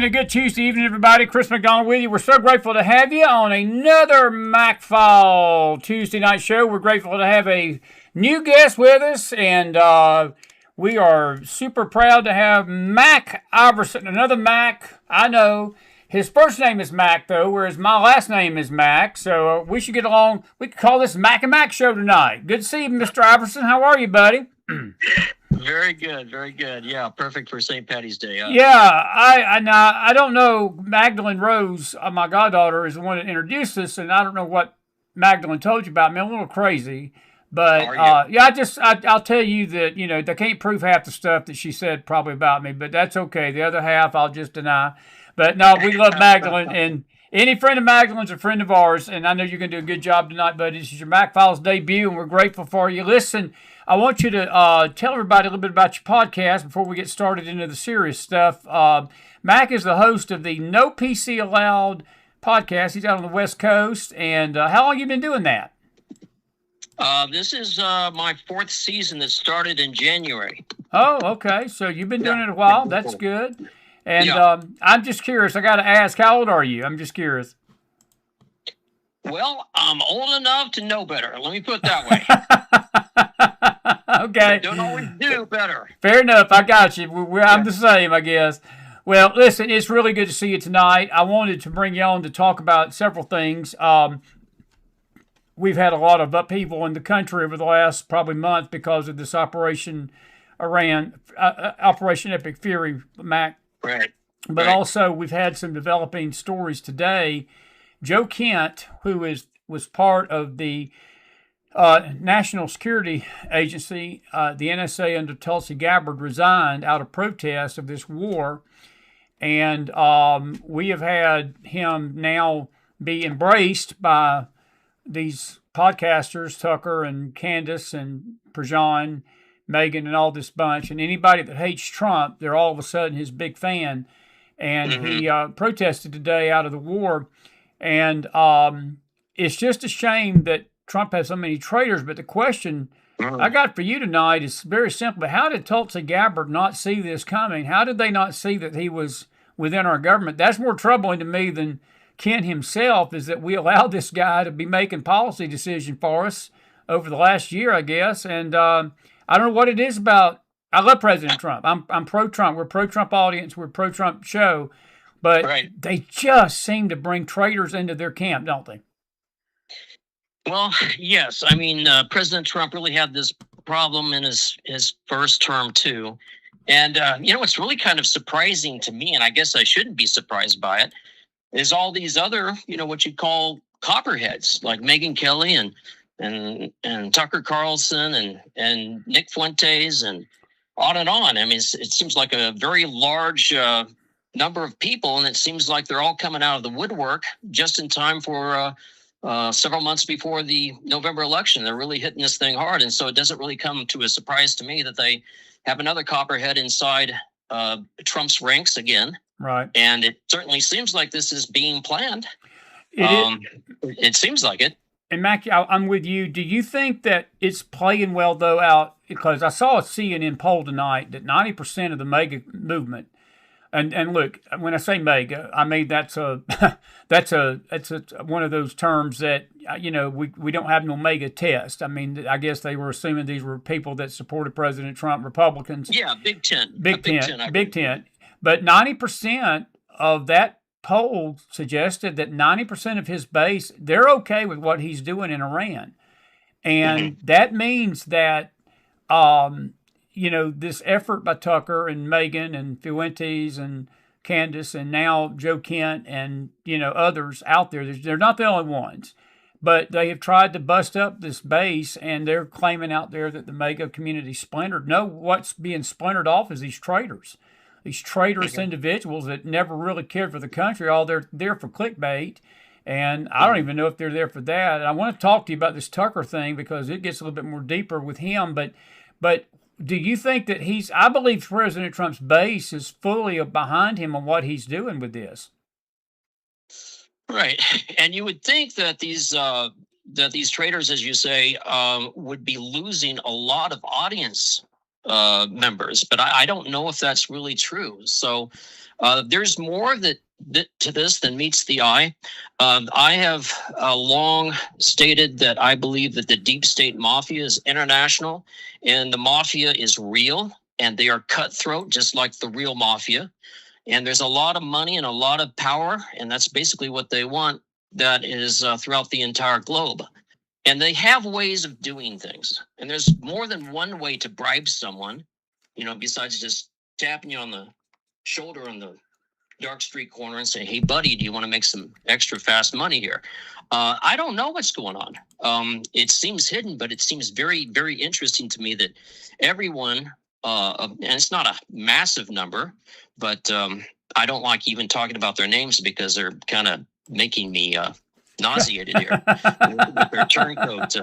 And a good Tuesday evening, everybody. Chris McDonald with you. We're so grateful to have you on another McFiles Tuesday night show. We're grateful to have a new guest with us, and we are super proud to have Mac Iverson, another Mac. I know his first name is Mac, though, whereas my last name is Mac, so we should get along. We could call this Mac and Mac show tonight. Good to see you, Mr. Iverson. How are you, buddy? Very good, very good. Yeah, perfect for St. Patty's Day. Yeah, I don't know. Magdalene Rose, my goddaughter, is the one that introduced us, and I don't know what Magdalene told you about me. I'm a little crazy, but yeah, I'll tell you that they can't prove half the stuff that she said probably about me, but that's okay. The other half I'll just deny. But no, we love Magdalene, and any friend of Magdalene's a friend of ours, and I know you're going to do a good job tonight, buddy. This is your McFiles debut, and we're grateful for you. Listen, I want you to tell everybody a little bit about your podcast before we get started into the serious stuff. Mac is the host of the No PC Allowed podcast. He's out on the West Coast, and how long have you been doing that? This is my fourth season that started in January. Oh, okay. So you've been doing it a while. That's good. And I'm just curious. I got to ask, how old are you? I'm just curious. Well, I'm old enough to know better. Let me put it that way. Okay. I don't always do better. Fair enough. I got you. I'm the same, I guess. Well, listen, it's really good to see you tonight. I wanted to bring you on to talk about several things. We've had a lot of upheaval in the country over the last probably month because of this Operation Epic Fury, Mac. Right. But also, we've had some developing stories today. Joe Kent, who was part of the National Security Agency, the NSA under Tulsi Gabbard, resigned out of protest of this war. And we have had him now be embraced by these podcasters, Tucker and Candace and Prejean, Megan, and all this bunch. And anybody that hates Trump, they're all of a sudden his big fan. And he protested today out of the war. And it's just a shame that Trump has so many traitors. But the question I got for you tonight is very simple. How did Tulsi Gabbard not see this coming? How did they not see that he was within our government? That's more troubling to me than Kent himself, is that we allowed this guy to be making policy decisions for us over the last year, I guess. And I don't know what it is about. I love President Trump. I'm pro-Trump. We're a pro-Trump audience. We're a pro-Trump show. But they just seem to bring traitors into their camp, don't they? Well, yes. I mean, President Trump really had this problem in his first term, too. And, what's really kind of surprising to me, and I guess I shouldn't be surprised by it, is all these other, what you'd call copperheads, like Megyn Kelly and Tucker Carlson and Nick Fuentes and on and on. I mean, it seems like a very large number of people, and it seems like they're all coming out of the woodwork just in time for several months before the November election. They're really hitting this thing hard, and so it doesn't really come to a surprise to me that they have another copperhead inside Trump's ranks again. Right. And it certainly seems like this is being planned. It seems like it. And Mac, I'm with you. Do you think that it's playing well, though, out? Because I saw a CNN poll tonight that 90% of the MAGA movement, and look, when I say MAGA, I mean that's one of those terms that we don't have no MAGA test. I mean, I guess they were assuming these were people that supported President Trump, Republicans. Yeah, Big Tent. Big Tent. But 90% of that poll suggested that 90% of his base, they're okay with what he's doing in Iran. And that means that, this effort by Tucker and Megan and Fuentes and Candace and now Joe Kent and, others out there, they're not the only ones. But they have tried to bust up this base, and they're claiming out there that the MAGA community splintered. No, what's being splintered off is these traitors. These traitorous individuals that never really cared for the country, all they're there for clickbait. And I don't even know if they're there for that. And I want to talk to you about this Tucker thing because it gets a little bit more deeper with him. But do you think that I believe President Trump's base is fully behind him on what he's doing with this? Right. And you would think that these traitors, as you say, would be losing a lot of audience members, but I don't know if that's really true. So there's more to this than meets the eye. I have long stated that I believe that the deep state mafia is international, and the mafia is real, and they are cutthroat, just like the real mafia. And there's a lot of money and a lot of power, and that's basically what they want. That is throughout the entire globe. And they have ways of doing things. And there's more than one way to bribe someone, besides just tapping you on the shoulder on the dark street corner and saying, hey, buddy, do you want to make some extra fast money here? I don't know what's going on. It seems hidden, but it seems very, very interesting to me that everyone, and it's not a massive number, but I don't like even talking about their names because they're kind of making me nauseated here with their turncoat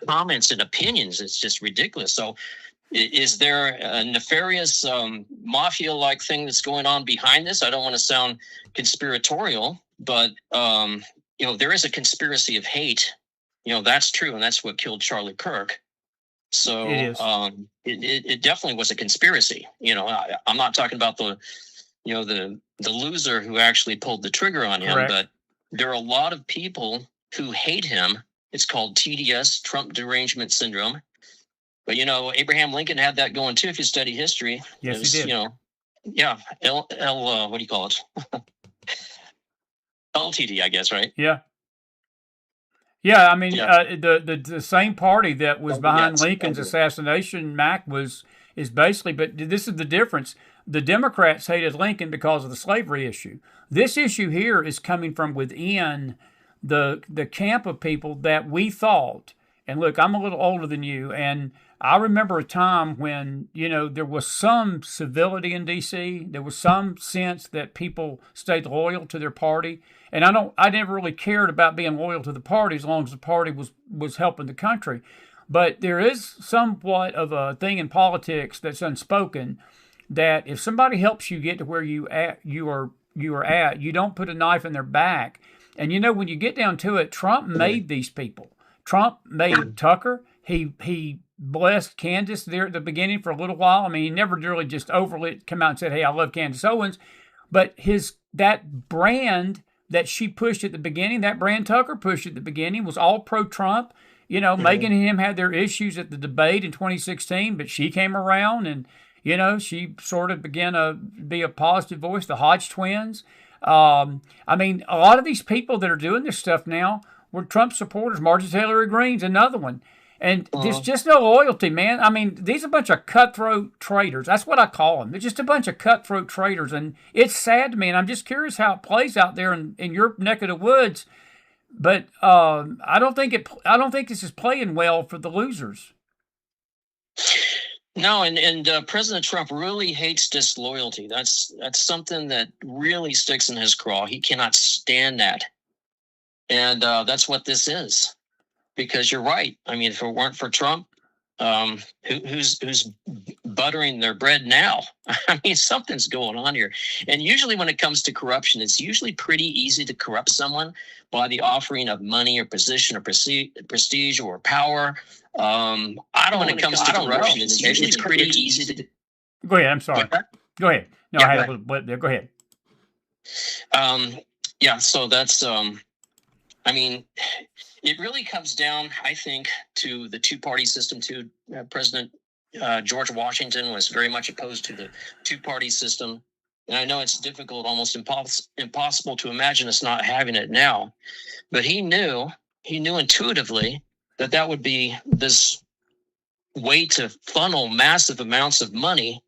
comments and opinions. It's just ridiculous. So is there a nefarious mafia-like thing that's going on behind this? I don't want to sound conspiratorial, but there is a conspiracy of hate. That's true, and that's what killed Charlie Kirk. So it definitely was a conspiracy. I'm not talking about the loser who actually pulled the trigger on him, Correct. But there are a lot of people who hate him. It's called TDS, Trump Derangement Syndrome. But, Abraham Lincoln had that going, too, if you study history. Yes, he did. What do you call it? LTD, I guess, right? Yeah. Yeah, I mean, the same party that was behind Lincoln's assassination, is basically, but this is the difference. The Democrats hated Lincoln because of the slavery issue. This issue here is coming from within the camp of people that we thought, and look, I'm a little older than you, and I remember a time when, there was some civility in D.C. There was some sense that people stayed loyal to their party. And I never really cared about being loyal to the party as long as the party was helping the country. But there is somewhat of a thing in politics that's unspoken, that if somebody helps you get to where you are at, you don't put a knife in their back. And when you get down to it, Trump made these people. Trump made Tucker. He blessed Candace there at the beginning for a little while. I mean, he never really just overly come out and said, hey, I love Candace Owens. But that brand that she pushed at the beginning, that brand Tucker pushed at the beginning, was all pro-Trump. Megan and him had their issues at the debate in 2016, but she came around and, she sort of began to be a positive voice. The Hodge twins. I mean, a lot of these people that are doing this stuff now were Trump supporters. Marjorie Taylor Greene's another one. And there's just no loyalty, man. I mean, these are a bunch of cutthroat traitors. That's what I call them. They're just a bunch of cutthroat traitors. And it's sad to me. And I'm just curious how it plays out there in your neck of the woods. But I don't think this is playing well for the losers. No, and President Trump really hates disloyalty. That's something that really sticks in his craw. He cannot stand that. And that's what this is. Because you're right. I mean, if it weren't for Trump, who's buttering their bread now? I mean, something's going on here. And usually when it comes to corruption, it's usually pretty easy to corrupt someone by the offering of money or position or prestige or power. When it comes to corruption, it's usually pretty easy to... Go ahead. I'm sorry. Go ahead. No, I had a little blip there. Go ahead. So that's... I mean... It really comes down, I think, to the two-party system, too. President George Washington was very much opposed to the two-party system. And I know it's difficult, almost impossible to imagine us not having it now. But he knew intuitively that would be this way to funnel massive amounts of money.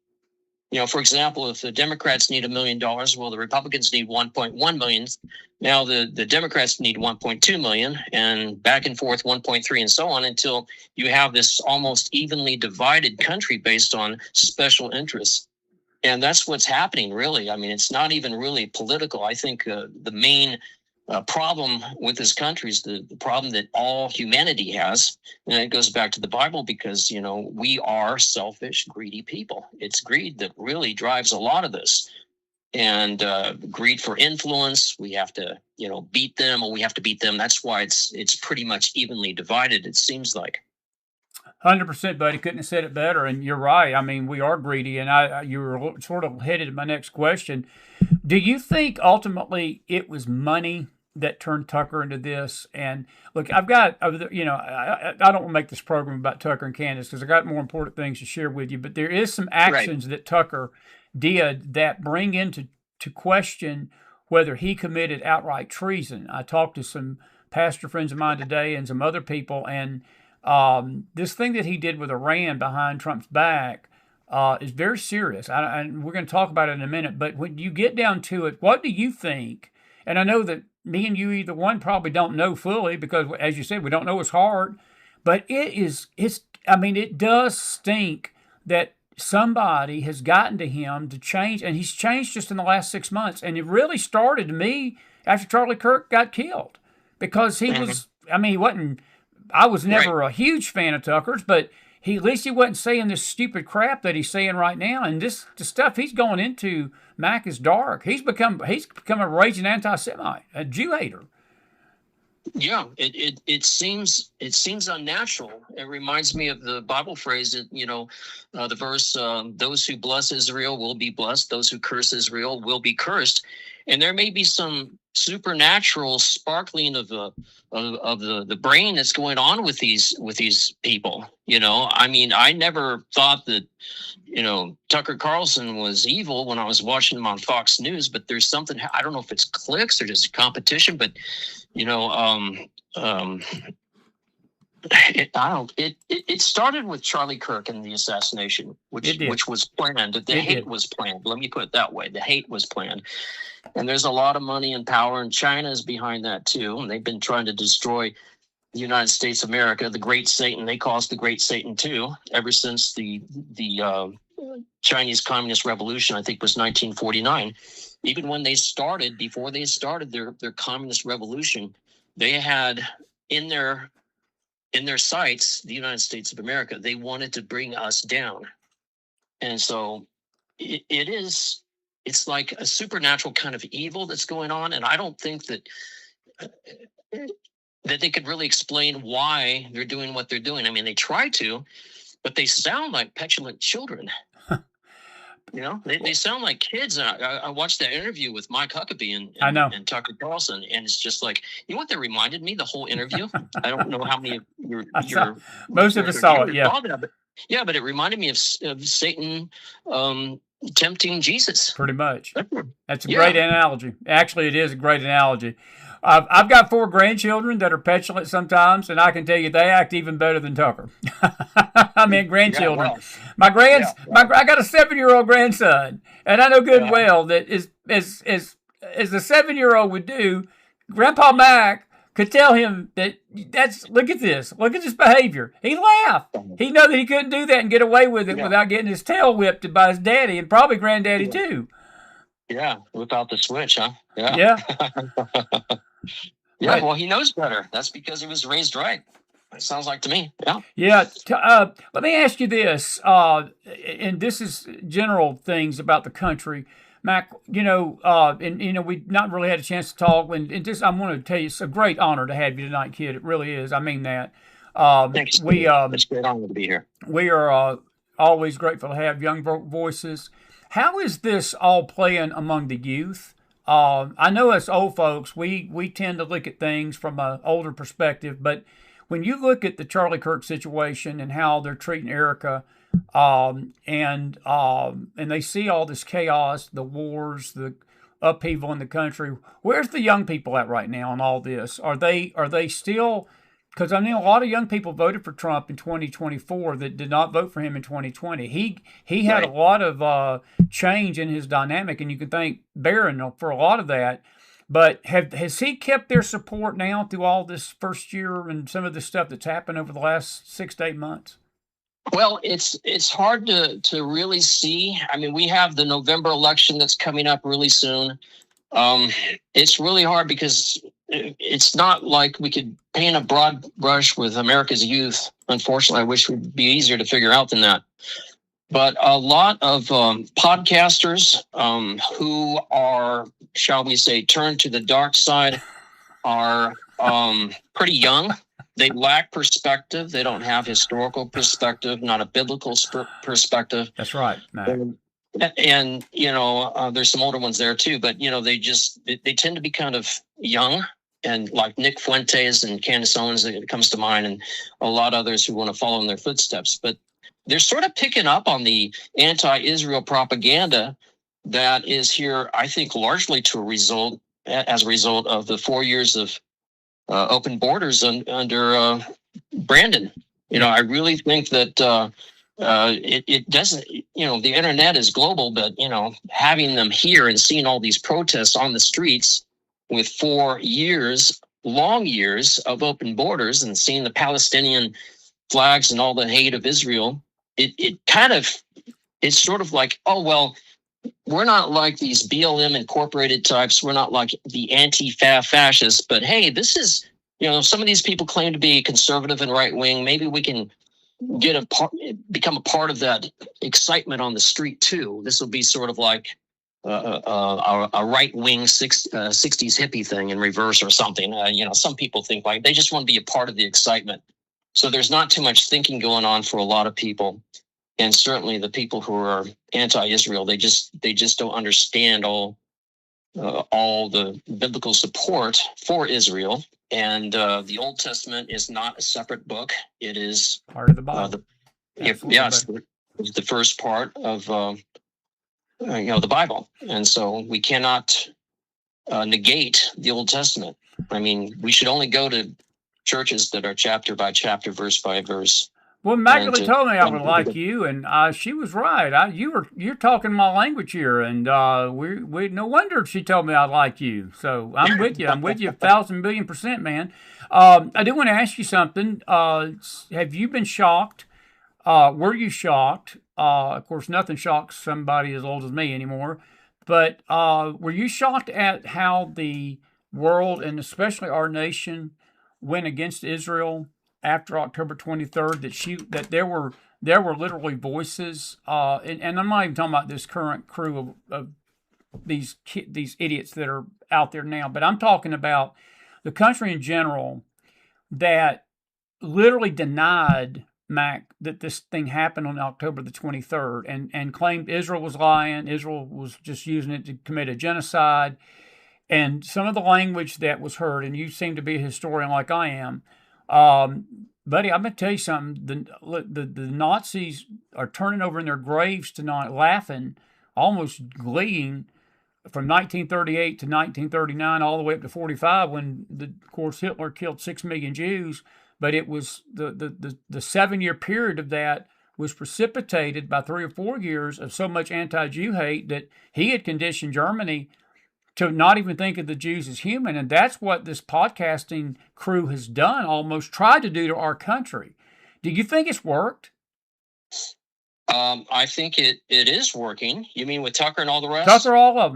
For example, if the Democrats need $1 million, well, the Republicans need 1.1 million. Now the Democrats need 1.2 million, and back and forth 1.3 and so on, until you have this almost evenly divided country based on special interests. And that's what's happening, really. I mean, it's not even really political. I think the main problem with this country is the problem that all humanity has. And it goes back to the Bible because, we are selfish, greedy people. It's greed that really drives a lot of this. And greed for influence. We have to, beat them, or we have to beat them. That's why it's pretty much evenly divided, it seems like. 100%, buddy. Couldn't have said it better. And you're right. I mean, we are greedy. And you were sort of headed to my next question. Do you think ultimately it was money that turned Tucker into this? And look, I've got, I don't want to make this program about Tucker and Candace because I got more important things to share with you. But there is some actions that Tucker did that bring into question whether he committed outright treason. I talked to some pastor friends of mine today and some other people, and this thing that he did with Iran behind Trump's back is very serious. And we're going to talk about it in a minute. But when you get down to it, what do you think? And I know that me and you, either one, probably don't know fully because, as you said, we don't know his heart. But it does stink that somebody has gotten to him to change, and he's changed just in the last 6 months. And it really started to me after Charlie Kirk got killed because he was, he wasn't, I was never a huge fan of Tucker's, but at least he wasn't saying this stupid crap that he's saying right now. And the stuff he's going into, Mac, is dark. He's become a raging anti-Semite, a Jew hater. Yeah, it seems unnatural. It reminds me of the Bible phrase that, the verse, those who bless Israel will be blessed, those who curse Israel will be cursed. And there may be some supernatural sparkling of the brain that's going on with these people. I never thought that Tucker Carlson was evil when I was watching him on Fox News, but there's something, I don't know if it's clicks or just competition, but it started with Charlie Kirk and the assassination, which was planned. The hate was planned. Let me put it that way. The hate was planned. And there's a lot of money and power, and China is behind that too. And they've been trying to destroy the United States of America, the Great Satan. They call us the Great Satan too, ever since the Chinese Communist Revolution, I think was 1949. Even when before they started their communist revolution, they had in their sights the United States of America. They wanted to bring us down. And so it's like a supernatural kind of evil that's going on. And I don't think that they could really explain why they're doing what they're doing. I mean, they try to, but they sound like petulant children. They sound like kids. I watched that interview with Mike Huckabee and Tucker Carlson, and it's just like, what that reminded me, the whole interview. I don't know how many of your most of us saw it, yeah. But it reminded me of Satan tempting Jesus. Pretty much. That's a great analogy. Actually, it is a great analogy. I've got 4 grandchildren that are petulant sometimes, and I can tell you they act even better than Tucker. I mean, grandchildren. I got a 7-year-old grandson, and I know good and well that as the 7-year-old would do, Grandpa Mac could tell him look at this behavior. He laughed. He knew that he couldn't do that and get away with it without getting his tail whipped by his daddy and probably granddaddy too. Yeah, without the switch, huh? Yeah. Yeah, well, he knows better. That's because he was raised right. It sounds like to me. Yeah. Yeah. Let me ask you this, and this is general things about the country, Mac. We've not really had a chance to talk. And just, I want to tell you, it's a great honor to have you tonight, kid. It really is. I mean that. Thanks. It's a great honor to be here. We are always grateful to have young voices. How is this all playing among the youth? I know us old folks, we tend to look at things from an older perspective, but when you look at the Charlie Kirk situation and how they're treating Erica, and they see all this chaos, the wars, the upheaval in the country, where's the young people at right now in all this? Are they still? Because I know a lot of young people voted for Trump in 2024 that did not vote for him in 2020. He had a lot of change in his dynamic, and you can thank Barron for a lot of that. But has he kept their support now through all this first year and some of the stuff that's happened over the last 6 to 8 months? Well, it's hard to really see. I mean, we have the November election that's coming up really soon. It's really hard because it's not like we could paint a broad brush with America's youth. Unfortunately, I wish it would be easier to figure out than that. But a lot of podcasters who are, shall we say, turned to the dark side are pretty young. They lack perspective. They don't have historical perspective, not a biblical perspective. That's right, Matt. And there's some older ones there too, but they tend to be kind of young, and like Nick Fuentes and Candace Owens, it comes to mind, and a lot of others who want to follow in their footsteps. But they're sort of picking up on the anti-Israel propaganda that is here, I think, largely as a result of the 4 years of open borders under Brandon. I really think that it doesn't, the internet is global, but, having them here and seeing all these protests on the streets with 4 years, long years of open borders, and seeing the Palestinian flags and all the hate of Israel, it's sort of like, oh, well, we're not like these BLM incorporated types. We're not like the anti-fascists, but hey, this is, some of these people claim to be conservative and right wing. Maybe we can become a part of that excitement on the street too. This will be sort of like a right wing 60s hippie thing in reverse or something. Some people think like they just want to be a part of the excitement. So there's not too much thinking going on for a lot of people. And certainly the people who are anti-Israel, they just don't understand all the biblical support for Israel. And the Old Testament is not a separate book; it is part of the Bible. It's the first part of the Bible, and so we cannot negate the Old Testament. I mean, we should only go to churches that are chapter by chapter, verse by verse. Well, Magdalene told me I would like you, and she was right. You're talking my language here, and we no wonder she told me I'd like you. So I'm with you. I'm with you 1,000,000,000%, man. I do want to ask you something. Have you been shocked? Were you shocked? Of course, nothing shocks somebody as old as me anymore. But were you shocked at how the world, and especially our nation, went against Israel after October 23rd, that there were literally voices, and I'm not even talking about this current crew of these idiots that are out there now, but I'm talking about the country in general that literally denied, Mac, that this thing happened on October the 23rd, and claimed Israel was lying, Israel was just using it to commit a genocide, and some of the language that was heard, and you seem to be a historian like I am. Buddy, I'm going to tell you something. The Nazis are turning over in their graves tonight, laughing, almost gleeing, from 1938 to 1939, all the way up to 45, when, of course, Hitler killed 6 million Jews. But it was the 7-year period of that was precipitated by 3 or 4 years of so much anti-Jew hate that he had conditioned Germany to not even think of the Jews as human. And that's what this podcasting crew has done, almost tried to do to our country. Do you think it's worked? I think it is working. You mean with Tucker and all the rest? Tucker, all of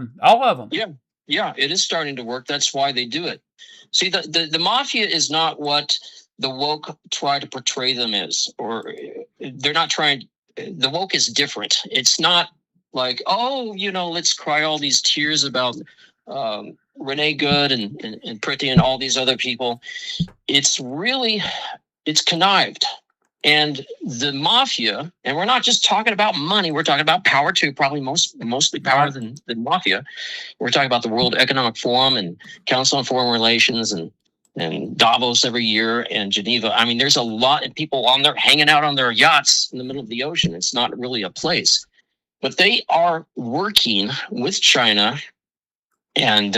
them. Yeah, it is starting to work. That's why they do it. See, the mafia is not what the woke try to portray them as, or they're not trying. The woke is different. It's not like, oh, let's cry all these tears about Renee Good and Pretty and all these other people. It's connived. And the mafia, and we're not just talking about money, we're talking about power too, probably mostly power than mafia. We're talking about the World Economic Forum and Council on Foreign Relations and Davos every year and Geneva. I mean, there's a lot of people on there hanging out on their yachts in the middle of the ocean. It's not really a place. But they are working with China, and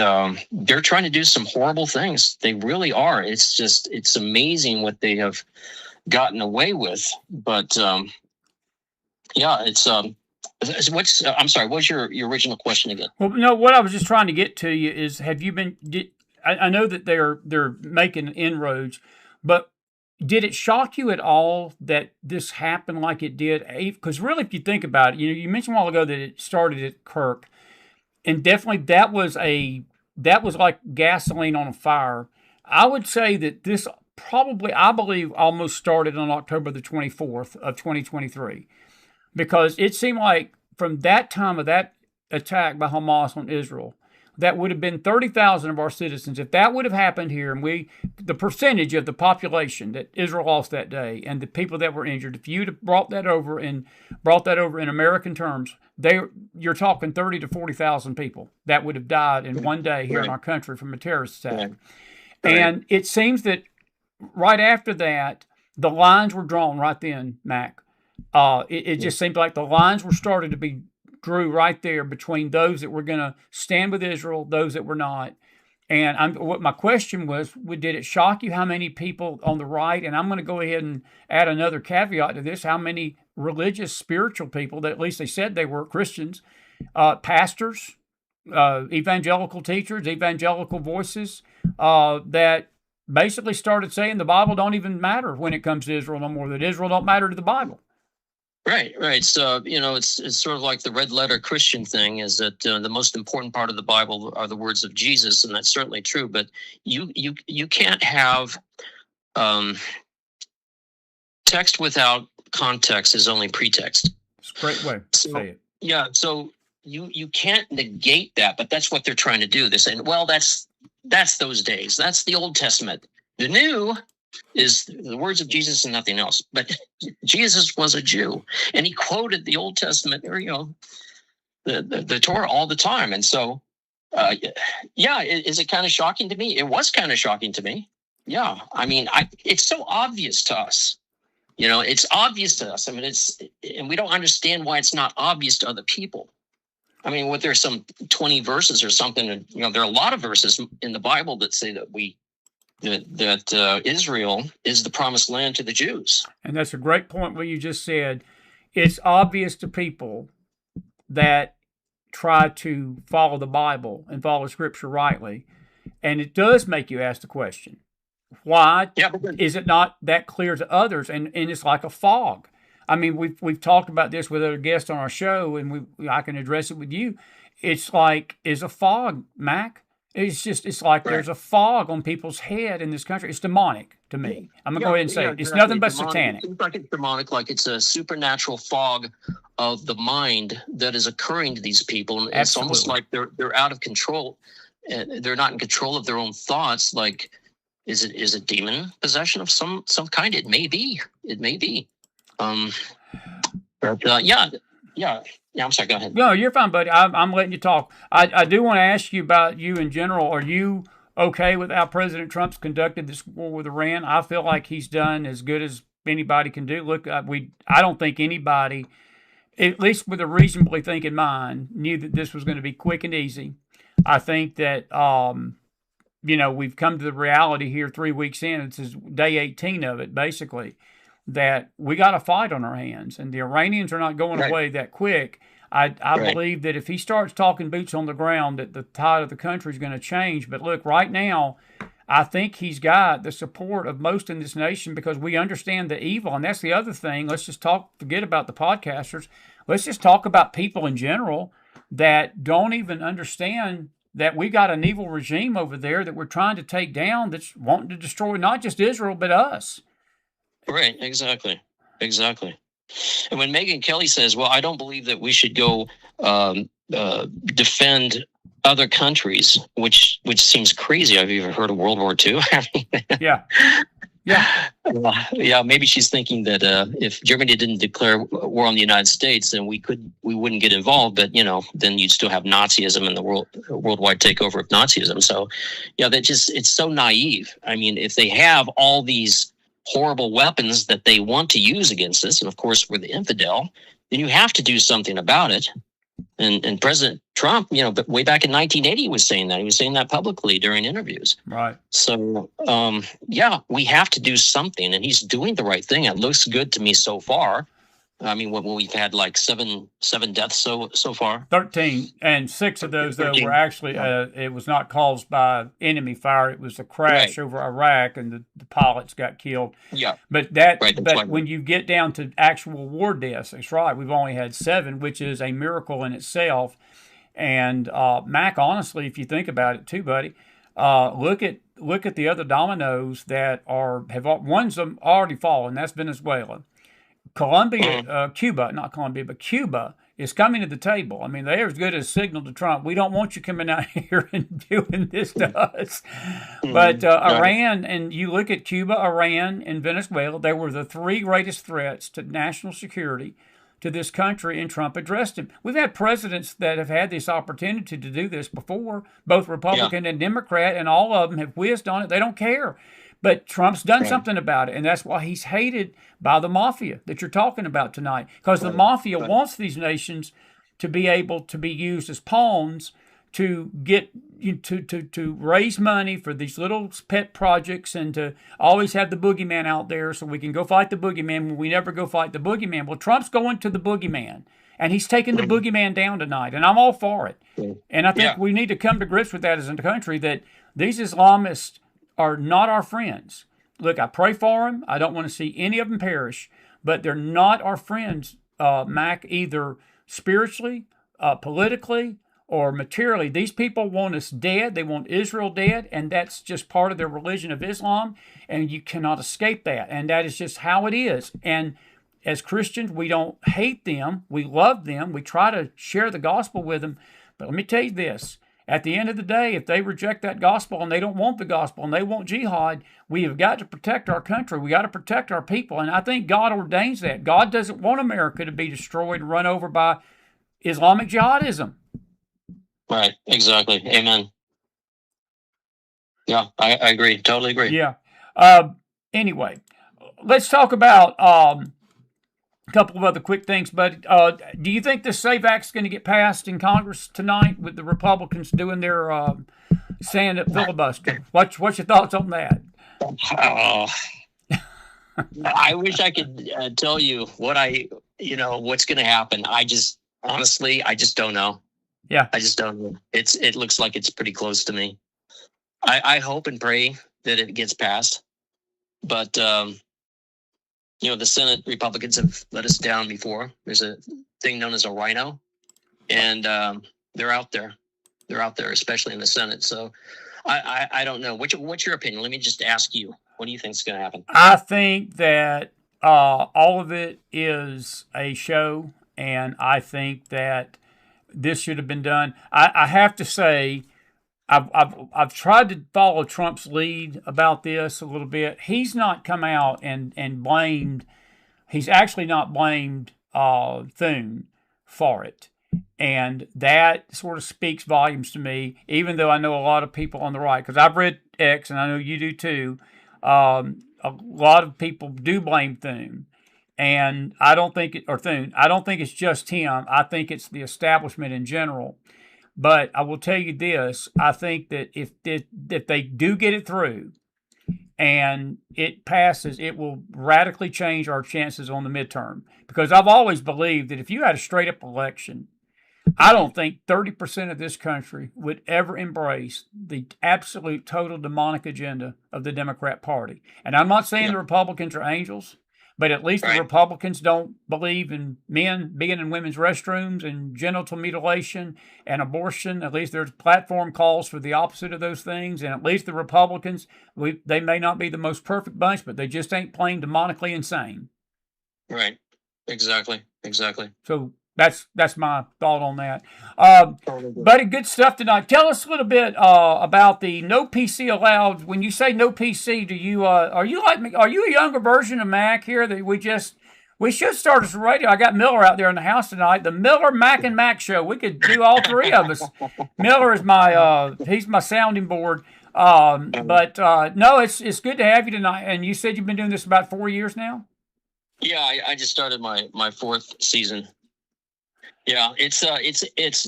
they're trying to do some horrible things. They really are. It's amazing what they have gotten away with. But I'm sorry, what's your original question again? Well, no, what I was just trying to get to you is, have you been, I know that they're making inroads, but did it shock you at all that this happened like it did? Because really, if you think about it, you mentioned a while ago that it started at Kirk, and definitely that was like gasoline on a fire. I would say that this probably, I believe, almost started on October the 24th of 2023, because it seemed like from that time of that attack by Hamas on Israel, that would have been 30,000 of our citizens. If that would have happened here, and the percentage of the population that Israel lost that day and the people that were injured, if you'd have brought that over in American terms, you're talking 30 to 40,000 people that would have died in one day here in our country from a terrorist attack. And it seems that right after that, the lines were drawn right then, Mac. It just seemed like the lines were started to be drew right there between those that were going to stand with Israel, those that were not. And what my question was, did it shock you how many people on the right, and I'm going to go ahead and add another caveat to this, how many religious, spiritual people, that at least they said they were Christians, pastors, evangelical teachers, evangelical voices, that basically started saying the Bible don't even matter when it comes to Israel no more, that Israel don't matter to the Bible. Right. So, it's sort of like the red letter Christian thing, is that the most important part of the Bible are the words of Jesus, and that's certainly true. But you can't have text without context is only pretext. It's a great way to say it. Yeah, so you can't negate that, but that's what they're trying to do. They're saying, well, that's those days. That's the Old Testament. The New is the words of Jesus and nothing else. But Jesus was a Jew, and he quoted the Old Testament, or the Torah all the time. And so, is it kind of shocking to me? It was kind of shocking to me. Yeah, I mean, it's so obvious to us. It's obvious to us. I mean, and we don't understand why it's not obvious to other people. I mean, there's some 20 verses or something, and there are a lot of verses in the Bible that say that that Israel is the promised land to the Jews. And that's a great point what you just said. It's obvious to people that try to follow the Bible and follow Scripture rightly. And it does make you ask the question, why is it not that clear to others? And it's like a fog. I mean, we've talked about this with other guests on our show, and I can address it with you. It's like, is a fog, Mac. It's like there's a fog on people's head in this country. It's demonic to me. I'm going to go ahead and say it. It's nothing but demonic. Satanic. It seems like it's demonic, like it's a supernatural fog of the mind that is occurring to these people. And it's almost like they're out of control. They're not in control of their own thoughts. Like, is it demon possession of some kind? It may be. Yeah, I'm sorry, go ahead. No, you're fine, buddy. I'm letting you talk. I do want to ask you about you in general. Are you okay with how President Trump's conducted this war with Iran? I feel like he's done as good as anybody can do. Look, I don't think anybody, at least with a reasonably thinking mind, knew that this was going to be quick and easy. I think that, we've come to the reality here 3 weeks in. This is day 18 of it, basically, that we got a fight on our hands, and the Iranians are not going away that quick. I believe that if he starts talking boots on the ground, that the tide of the country is going to change. But look, right now, I think he's got the support of most in this nation because we understand the evil. And that's the other thing. Let's just forget about the podcasters. Let's just talk about people in general that don't even understand that we got an evil regime over there that we're trying to take down, that's wanting to destroy not just Israel, but us. Right, exactly. And when Megyn Kelly says, well, I don't believe that we should go defend other countries, which seems crazy. I've even heard of World War II. Yeah, maybe she's thinking that if Germany didn't declare war on the United States, then we wouldn't get involved. But then you'd still have Nazism and the worldwide takeover of Nazism. So, it's so naive. I mean, if they have all these horrible weapons that they want to use against us, and of course we're the infidel, then you have to do something about it. And President Trump, but way back in 1980 was saying that. He was saying that publicly during interviews. Right. So, we have to do something, and he's doing the right thing. It looks good to me so far. I mean, we've had like seven deaths so far. 13, and 6 of those, though, were actually, it was not caused by enemy fire. It was a crash over Iraq, and the pilots got killed. Yeah. But when you get down to actual war deaths, that's right, we've only had 7, which is a miracle in itself. And, Mac, honestly, if you think about it too, buddy, look at the other dominoes that one's already fallen. That's Venezuela. Cuba is coming to the table. I mean, they're as good as a signal to Trump. We don't want you coming out here and doing this to us. But Iran, and you look at Cuba, Iran, and Venezuela, they were the three greatest threats to national security to this country, and Trump addressed him. We've had presidents that have had this opportunity to do this before, both Republican and Democrat, and all of them have whizzed on it. They don't care. But Trump's done something about it, and that's why he's hated by the mafia that you're talking about tonight, because the mafia wants these nations to be able to be used as pawns to get to raise money for these little pet projects, and to always have the boogeyman out there so we can go fight the boogeyman when we never go fight the boogeyman. Well, Trump's going to the boogeyman, and he's taking the boogeyman down tonight, and I'm all for it. And I think we need to come to grips with that as a country, that these Islamists are not our friends. Look, I pray for them. I don't want to see any of them perish, but they're not our friends, Mac, either spiritually, politically, or materially. These people want us dead. They want Israel dead, and that's just part of their religion of Islam, and you cannot escape that. And that is just how it is. And as Christians, we don't hate them. We love them. We try to share the gospel with them. But let me tell you this. At the end of the day, if they reject that gospel and they don't want the gospel and they want jihad, we have got to protect our country. We got to protect our people. And I think God ordains that. God doesn't want America to be destroyed and run over by Islamic jihadism. Right. Exactly. Amen. Yeah, I agree. Totally agree. Yeah. Anyway, let's talk about a couple of other quick things, but do you think this SAVE Act is going to get passed in Congress tonight with the Republicans doing their stand-up filibuster? What's your thoughts on that? I wish I could tell you what's going to happen. Honestly, I just don't know. Yeah, I just don't know. It looks like it's pretty close to me. I hope and pray that it gets passed, but the Senate Republicans have let us down before. There's a thing known as a rhino, and they're out there. They're out there, especially in the Senate. So I don't know. What's your opinion? Let me just ask you. What do you think is going to happen? I think that all of it is a show, and I think that this should have been done. I have to say, I've tried to follow Trump's lead about this a little bit. He's not come out and blamed. He's actually not blamed Thune for it, and that sort of speaks volumes to me. Even though I know a lot of people on the right, because I've read X, and I know you do too. A lot of people do blame Thune. And I don't think it's just him. I think it's the establishment in general. But I will tell you this: I think that if they do get it through and it passes, it will radically change our chances on the midterm. Because I've always believed that if you had a straight up election, I don't think 30% of this country would ever embrace the absolute total demonic agenda of the Democrat Party. And I'm not saying the Republicans are angels. But at least the Republicans don't believe in men being in women's restrooms and genital mutilation and abortion. At least there's platform calls for the opposite of those things. And at least the Republicans, they may not be the most perfect bunch, but they just ain't plain demonically insane. Right. Exactly. So that's my thought on that. Buddy, good stuff tonight. Tell us a little bit about the no PC allowed. When you say no PC, do you are you a younger version of Mac here that we should start as a radio? I got Miller out there in the house tonight. The Miller Mac and Mac show. We could do all three of us. Miller is he's my sounding board. But no, it's good to have you tonight. And you said you've been doing this about 4 years now. Yeah, I just started my fourth season. Yeah, it's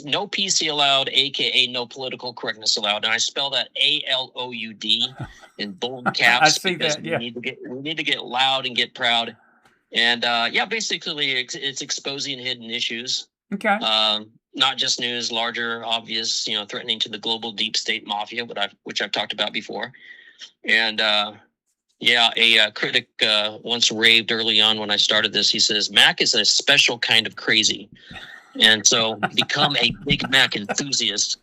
no PC allowed, aka no political correctness allowed, and I spell that ALOUD in bold caps. I see that. Yeah, we need to get loud and get proud, and basically it's exposing hidden issues. Okay. Not just news, larger, obvious, threatening to the global deep state mafia, which I've talked about before, and a critic once raved early on when I started this. He says Mac is a special kind of crazy. And so become a Big Mac enthusiast.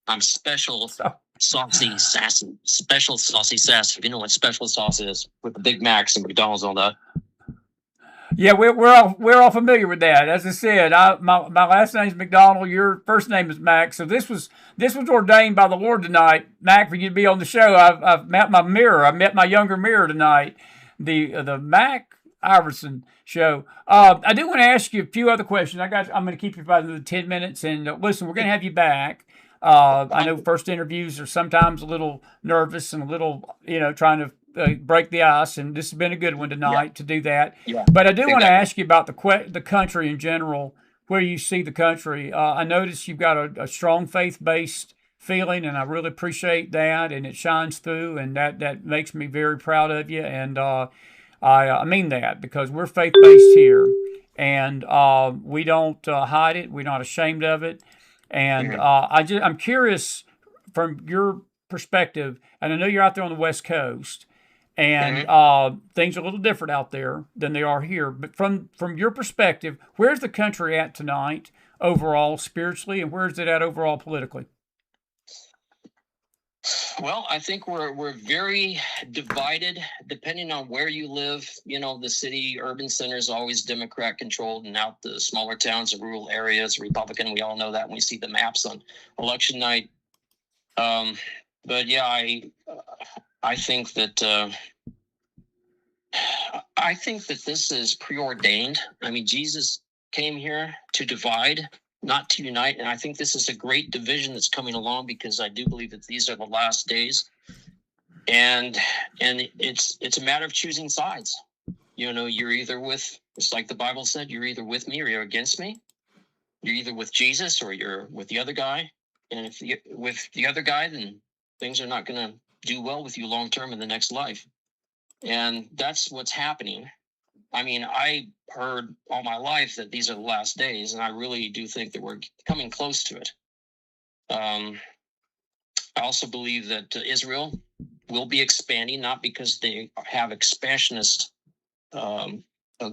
I'm special, saucy, sassy. Special, saucy, sassy. If you know what special sauce is with the Big Macs and McDonald's and all that. Yeah, we're all familiar with that. As I said, my last name's McDonald. Your first name is Mac. So this was ordained by the Lord tonight, Mac, for you to be on the show. I've met my mirror. I met my younger mirror tonight. The Mac Iverson show. I do want to ask you a few other questions. I'm going to keep you about another 10 minutes. And listen, we're going to have you back. I know first interviews are sometimes a little nervous and a little, trying to break the ice, and this has been a good one Yeah, tonight to do that. yeah, But I do want to exactly. ask you about the country in general, where you see the country. I notice you've got a strong faith based feeling, and I really appreciate that, and it shines through, and that makes me very proud of you. And I mean that because we're faith based here, and we don't hide it. We're not ashamed of it. And Mhm, I'm curious from your perspective, and I know you're out there on the West Coast, and mhm. things are a little different out there than they are here. But from your perspective, where's the country at tonight overall spiritually, and where's it at overall politically? Well, I think we're very divided depending on where you live. The city, urban centers always Democrat controlled, and out the smaller towns and rural areas, Republican. We all know that when we see the maps on election night. Um, but yeah, I think that this is preordained. I mean, Jesus came here to divide, not to unite, and I think this is a great division that's coming along because I do believe that these are the last days, and it's a matter of choosing sides. You're either with, it's like the Bible said, you're either with me or you're against me. You're either with Jesus or you're with the other guy, and if you're with the other guy, then things are not going to do well with you long term in the next life. And that's what's happening. I mean, I heard all my life that these are the last days, and I really do think that we're coming close to it. Um, I also believe that Israel will be expanding, not because they have expansionist um,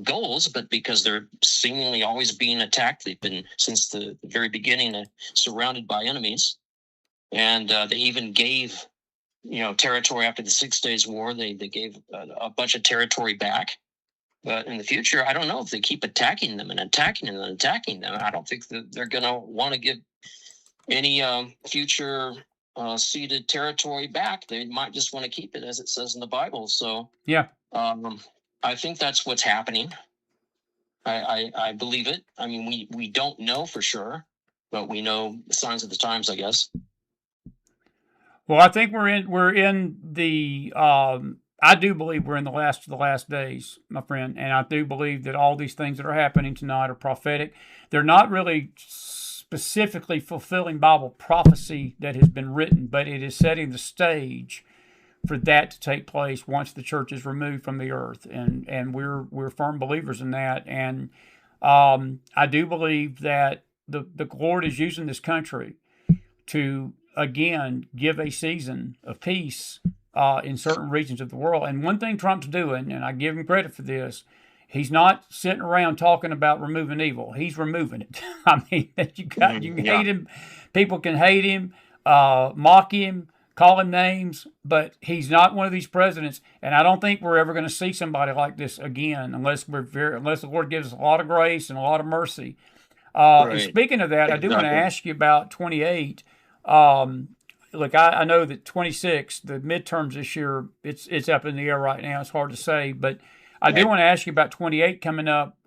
goals, but because they're seemingly always being attacked. They've been, since the very beginning, surrounded by enemies. And they even gave, territory after the 6 Days War. They gave a bunch of territory back. But in the future, I don't know if they keep attacking them and attacking them and attacking them. I don't think that they're going to want to give any future ceded territory back. They might just want to keep it as it says in the Bible. So Yeah. um, I think that's what's happening. I believe it. I mean, we don't know for sure, but we know the signs of the times, I guess. Well, I think we're in the I do believe we're in the last days, my friend, and I do believe that all these things that are happening tonight are prophetic. They're not really specifically fulfilling Bible prophecy that has been written, but it is setting the stage for that to take place once the church is removed from the earth, and we're firm believers in that. And I do believe that the Lord is using this country to again give a season of peace in certain regions of the world. And one thing Trump's doing, and I give him credit for this, he's not sitting around talking about removing evil. He's removing it. I mean, you can Yeah. hate him, people can hate him, mock him, call him names, but he's not one of these presidents. And I don't think we're ever going to see somebody like this again, unless the Lord gives us a lot of grace and a lot of mercy. And Right. speaking of that, I do want to Exactly. ask you about 28. Um, Look, I know that 26, the midterms this year, it's up in the air right now. It's hard to say, but I do Right. want to ask you about 28 coming up.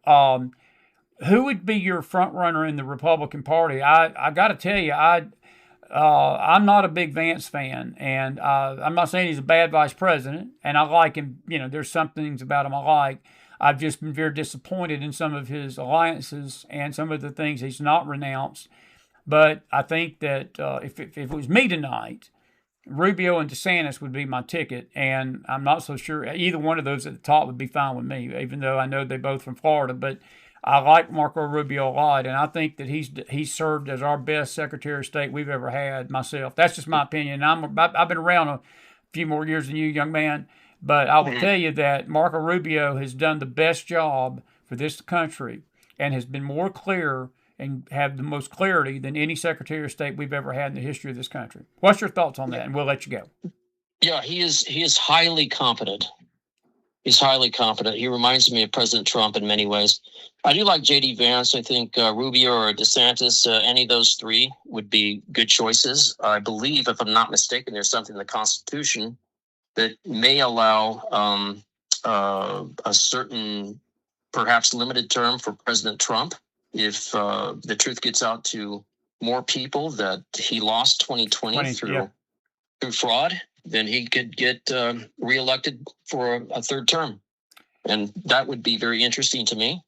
Who would be your front runner in the Republican Party? I got to tell you, I'm not a big Vance fan, and I'm not saying he's a bad vice president, and I like him. There's some things about him I like. I've just been very disappointed in some of his alliances and some of the things he's not renounced. But I think that if it was me tonight, Rubio and DeSantis would be my ticket, and I'm not so sure either one of those at the top would be fine with me, even though I know they're both from Florida. But I like Marco Rubio a lot, and I think that he's served as our best Secretary of State we've ever had myself. That's just my opinion. I've been around a few more years than you, young man, but I will Mhm. tell you that Marco Rubio has done the best job for this country and has been more clear and have the most clarity than any Secretary of State we've ever had in the history of this country. What's your thoughts on that? And we'll let you go. Yeah, he is highly competent. He's highly competent. He reminds me of President Trump in many ways. I do like J.D. Vance. I think Rubio or DeSantis, any of those three would be good choices. I believe, if I'm not mistaken, there's something in the Constitution that may allow a certain, perhaps limited term for President Trump if the truth gets out to more people that he lost 2020 through fraud, then he could get reelected for a third term. And that would be very interesting to me.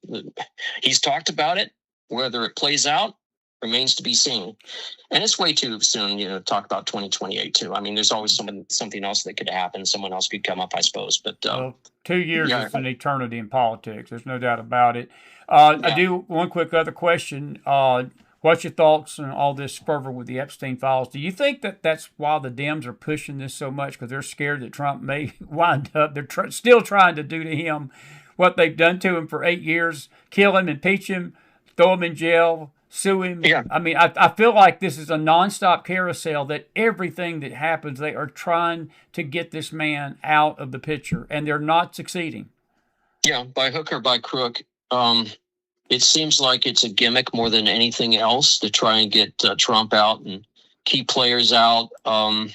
He's talked about it. Whether it plays out remains to be seen. And it's way too soon, to talk about 2028 too. I mean, there's always something else that could happen. Someone else could come up, I suppose. But well, 2 years is an eternity in politics. There's no doubt about it. I do one quick other question. What's your thoughts on all this fervor with the Epstein files? Do you think that that's why the Dems are pushing this so much, because they're scared that Trump may wind up? They're still trying to do to him what they've done to him for 8 years: kill him, impeach him, throw him in jail, sue him. Yeah. I mean, I feel like this is a nonstop carousel, that everything that happens, they are trying to get this man out of the picture, and they're not succeeding. Yeah, by hook or by crook. It seems like it's a gimmick more than anything else to try and get Trump out and keep players out. I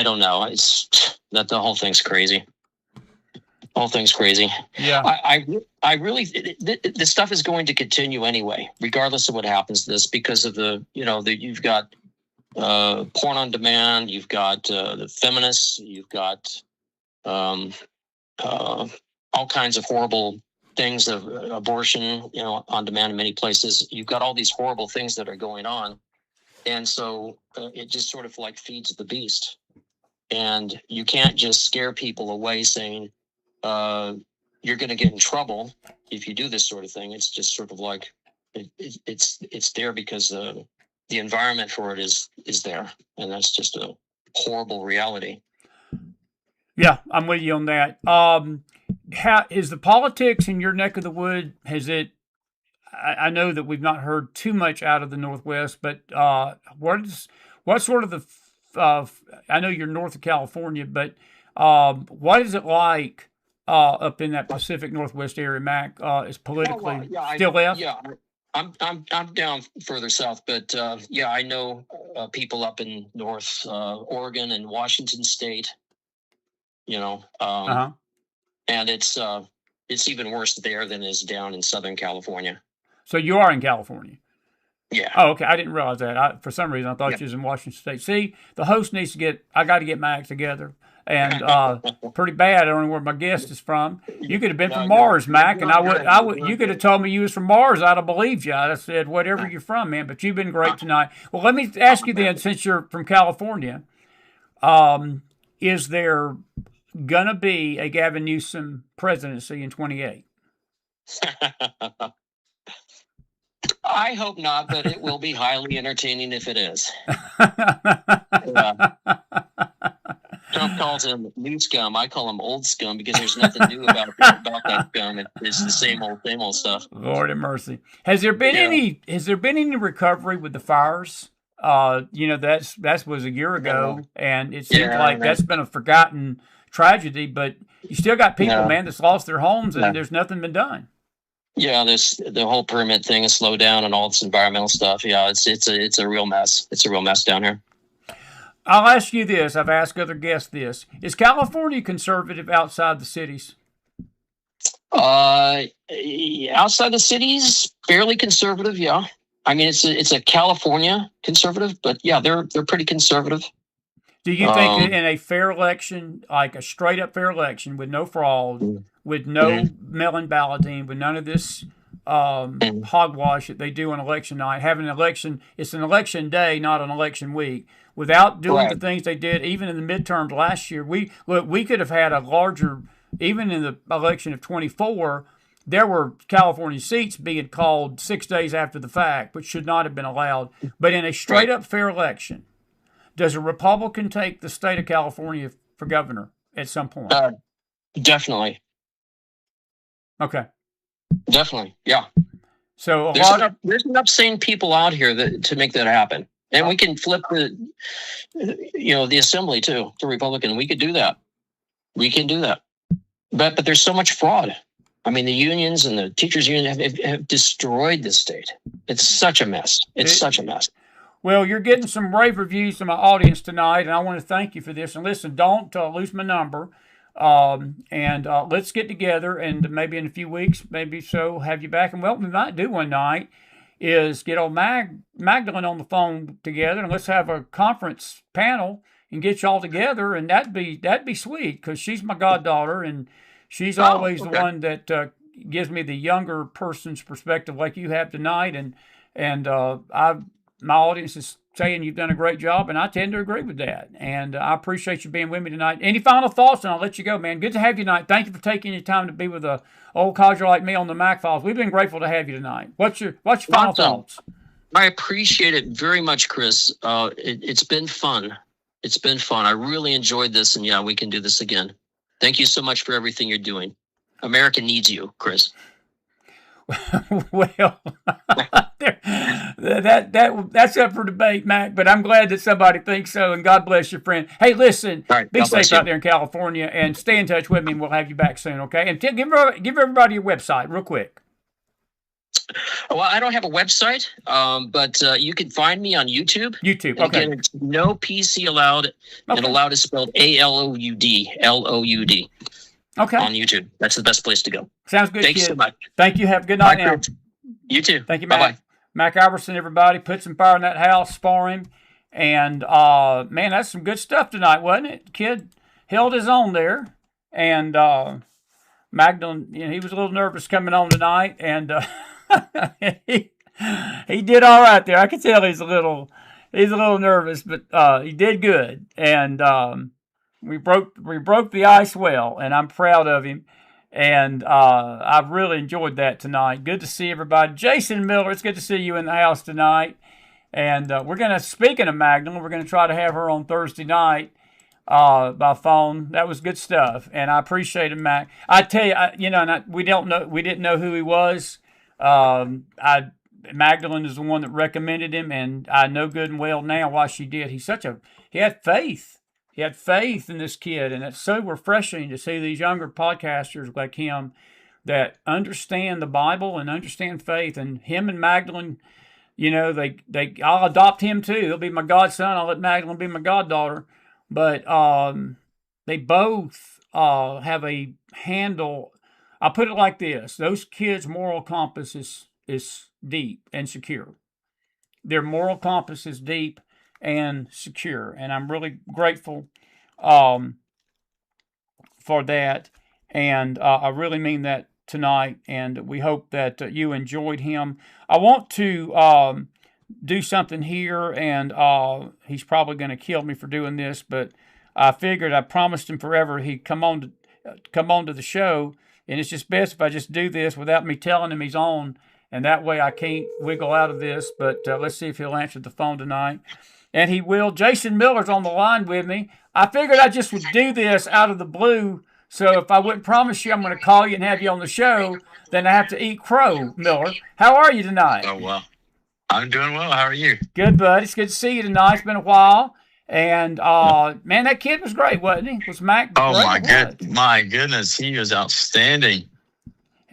don't know. It's that the whole thing's crazy. Whole thing's crazy. Yeah. I really, this stuff is going to continue anyway, regardless of what happens to this, because of you've got porn on demand, you've got the feminists, you've got all kinds of horrible things of abortion, on demand in many places. You've got all these horrible things that are going on. And so it just sort of like feeds the beast. And you can't just scare people away saying, you're going to get in trouble if you do this sort of thing. It's just sort of like, it's there because the environment for it is there. And that's just a horrible reality. Yeah, I'm with you on that. How is the politics in your neck of the wood? Has it? I know that we've not heard too much out of the Northwest, but what sort of the? I know you're north of California, but what is it like up in that Pacific Northwest area, Mac? Is politically still left? Yeah, I'm down further south, but I know people up in North Oregon and Washington State. And it's even worse there than it is down in Southern California. So you are in California? Yeah. Oh, okay. I didn't realize that. For some reason, I thought you was in Washington State. See, the host needs to I got to get my act together. And pretty bad. I don't know where my guest is from. You could have been from Mars, Mac, and I would. You could have told me you was from Mars. I'd have believed you. I'd have said whatever you're from, man. But you've been great tonight. Well, let me ask you then, since you're from California, is there gonna be a Gavin Newsom presidency in 28? I hope not, but it will be highly entertaining if it is. Trump calls him new scum. I call him old scum because there's nothing new about that scum. It's the same old stuff. Lord have mercy. Has there been any recovery with the fires? That was a year ago, and it seems like that's been a forgotten tragedy, but you still got people, man, that's lost their homes, and there's nothing been done. Yeah, the whole permit thing is slowed down and all this environmental stuff. Yeah, it's a real mess. It's a real mess down here. I'll ask you this. I've asked other guests this. Is California conservative outside the cities? Outside the cities, fairly conservative, yeah. I mean, it's a California conservative, but yeah, they're pretty conservative. Do you think that in a fair election, like a straight up fair election with no fraud, with no mail-in balloting, with none of this hogwash that they do on election night, having an election, it's an election day, not an election week, without doing the things they did even in the midterms last year, we could have had a larger, even in the election of 24, there were California seats being called 6 days after the fact, which should not have been allowed. But in a straight up fair election, does a Republican take the state of California for governor at some point? Definitely. Okay. Definitely, yeah. So there's enough sane people out here to make that happen, and we can flip the assembly too to Republican. We could do that. We can do that. but there's so much fraud. I mean, the unions and the teachers union have destroyed this state. It's such a mess. It's such a mess. Well, you're getting some rave reviews from my audience tonight, and I want to thank you for this. And listen, don't lose my number. Let's get together, and maybe in a few weeks, maybe so, have you back. And what we might do one night is get old Magdalene on the phone together, and let's have a conference panel and get you all together, and that'd be sweet, because she's my goddaughter, and she's always the one that gives me the younger person's perspective, like you have tonight, and my audience is saying you've done a great job, and I tend to agree with that. And I appreciate you being with me tonight. Any final thoughts, and I'll let you go, man. Good to have you tonight. Thank you for taking your time to be with a old codger like me on the McFiles. We've been grateful to have you tonight. What's your final thoughts? I appreciate it very much, Chris. It's been fun. It's been fun. I really enjoyed this, and yeah, we can do this again. Thank you so much for everything you're doing. America needs you, Chris. Well, that's up for debate, Mac, but I'm glad that somebody thinks so, and God bless your friend. Hey, listen, be safe out there in California, and stay in touch with me, and we'll have you back soon, okay? And give everybody your website real quick. Well, I don't have a website, but you can find me on YouTube. YouTube, okay. Again, it's no PC allowed, and allowed is spelled ALOUD, LOUD. Okay. On YouTube. That's the best place to go. Sounds good, Thanks kid. so much. Thank you. Have a good night now. You too. Thank you, Mac. Bye-bye. Mac Iverson, everybody. Put some fire in that house. Spar him. And, man, that's some good stuff tonight, wasn't it? Kid held his own there. And Magdalene, he was a little nervous coming on tonight. And he did all right there. I can tell he's a little nervous, but he did good. And we broke the ice well, and I'm proud of him. And I've really enjoyed that tonight. Good to see everybody. Jason Miller, it's good to see you in the house tonight. And we're going to, speaking of Magdalene, we're going to try to have her on Thursday night by phone. That was good stuff, and I appreciate it, Mac. I tell you, we didn't know who he was. Magdalene is the one that recommended him, and I know good and well now why she did. He had faith. He had faith in this kid, and it's so refreshing to see these younger podcasters like him that understand the Bible and understand faith. And him and Magdalene, I'll adopt him too. He'll be my godson. I'll let Magdalene be my goddaughter. But they both have a handle. I'll put it like this. Those kids' moral compass is deep and secure. Their moral compass is deep and secure, and I'm really grateful for that, and I really mean that tonight, and we hope that you enjoyed him. I want to do something here, and he's probably going to kill me for doing this, but I figured I promised him forever he'd come on to the show, and it's just best if I just do this without me telling him he's on, and that way I can't wiggle out of this, but let's see if he'll answer the phone tonight. And he will. Jason Miller's on the line with me. I figured I just would do this out of the blue, so if I wouldn't promise you I'm going to call you and have you on the show, then I have to eat crow, Miller. How are you tonight? Oh, well. I'm doing well. How are you? Good, bud. It's good to see you tonight. It's been a while. And, man, that kid was great, wasn't he? Was Mac Oh, great? my goodness. He was outstanding.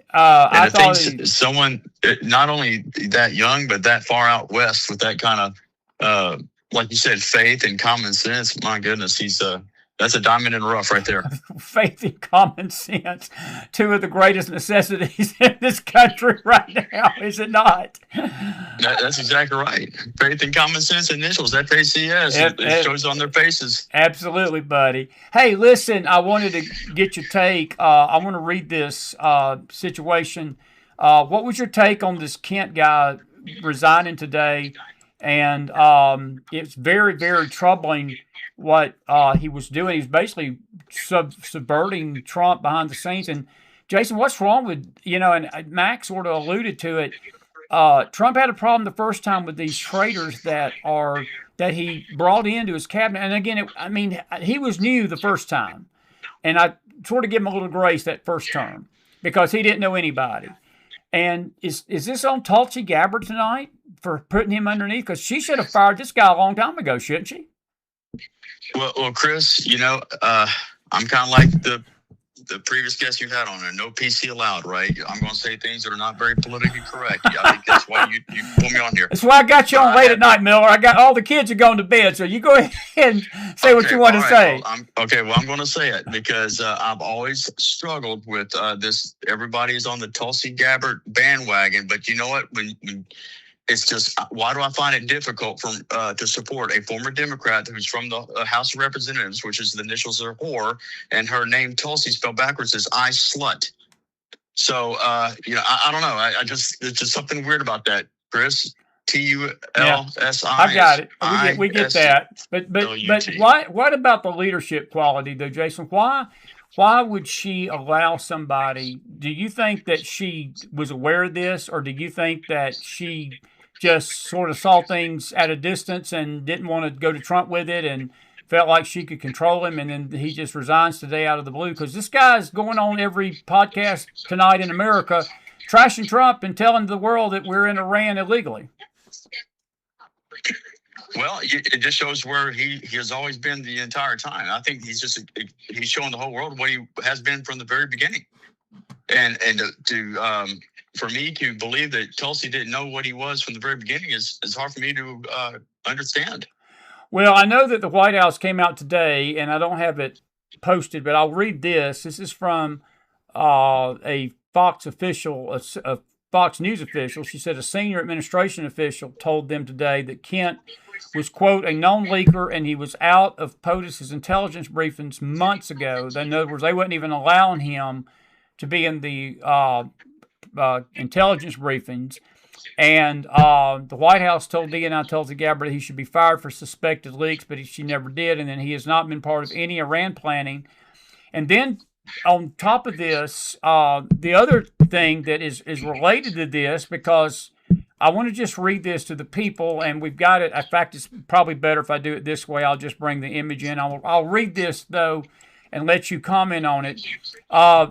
I thought someone, not only that young, but that far out west with that kind of, like you said, faith and common sense. My goodness, that's a diamond in the rough right there. Faith and common sense, two of the greatest necessities in this country right now, is it not? That's exactly right. Faith and common sense initials, FACS. It shows on their faces. Absolutely, buddy. Hey, listen, I wanted to get your take. I want to read this situation. What was your take on this Kent guy resigning today? And it's very, very troubling what he was doing. He's basically subverting Trump behind the scenes. And Jason, what's wrong with, and Max sort of alluded to it. Trump had a problem the first time with these traitors that he brought into his cabinet. And again, he was new the first time. And I sort of give him a little grace that first term because he didn't know anybody. And is this on Tulsi Gabbard tonight for putting him underneath? Because she should have fired this guy a long time ago, shouldn't she? Well, Chris, I'm kind of like the previous guest you had on there. No PC allowed, right? I'm going to say things that are not very politically correct. I think that's why you put me on here. That's why I got you on late at night, Miller. I got all the kids are going to bed, so you go ahead and say what you want to say. Well, I'm going to say it because I've always struggled with this. Everybody is on the Tulsi Gabbard bandwagon, but you know what? When it's just, why do I find it difficult to support a former Democrat who's from the House of Representatives, which is the initials are whore, and her name Tulsi spelled backwards is I slut. So I don't know. I just, it's just something weird about that, Chris. TULSI. I got it. We get that. But why? What about the leadership quality though, Jason? Why would she allow somebody? Do you think that she was aware of this, or do you think that she just sort of saw things at a distance and didn't want to go to Trump with it and felt like she could control him, and then he just resigns today out of the blue? Because this guy's going on every podcast tonight in America, trashing Trump and telling the world that we're in Iran illegally. Well, it just shows where he has always been the entire time. I think he's showing the whole world what he has been from the very beginning. And for me to believe that Tulsi didn't know what he was from the very beginning is hard for me to understand. Well, I know that the White House came out today, and I don't have it posted, but I'll read this. This is from a Fox official, a Fox News official. She said a senior administration official told them today that Kent was, quote, a known leaker, and he was out of POTUS's intelligence briefings months ago. In other words, they wouldn't even allowing him to be in the intelligence briefings. And the White House told DNI Tulsi Gabbard he should be fired for suspected leaks, but she never did. And then he has not been part of any Iran planning. And then on top of this, the other thing that is related to this, because I want to just read this to the people, and we've got it. In fact, it's probably better if I do it this way. I'll just bring the image in. I'll read this, though, and let you comment on it.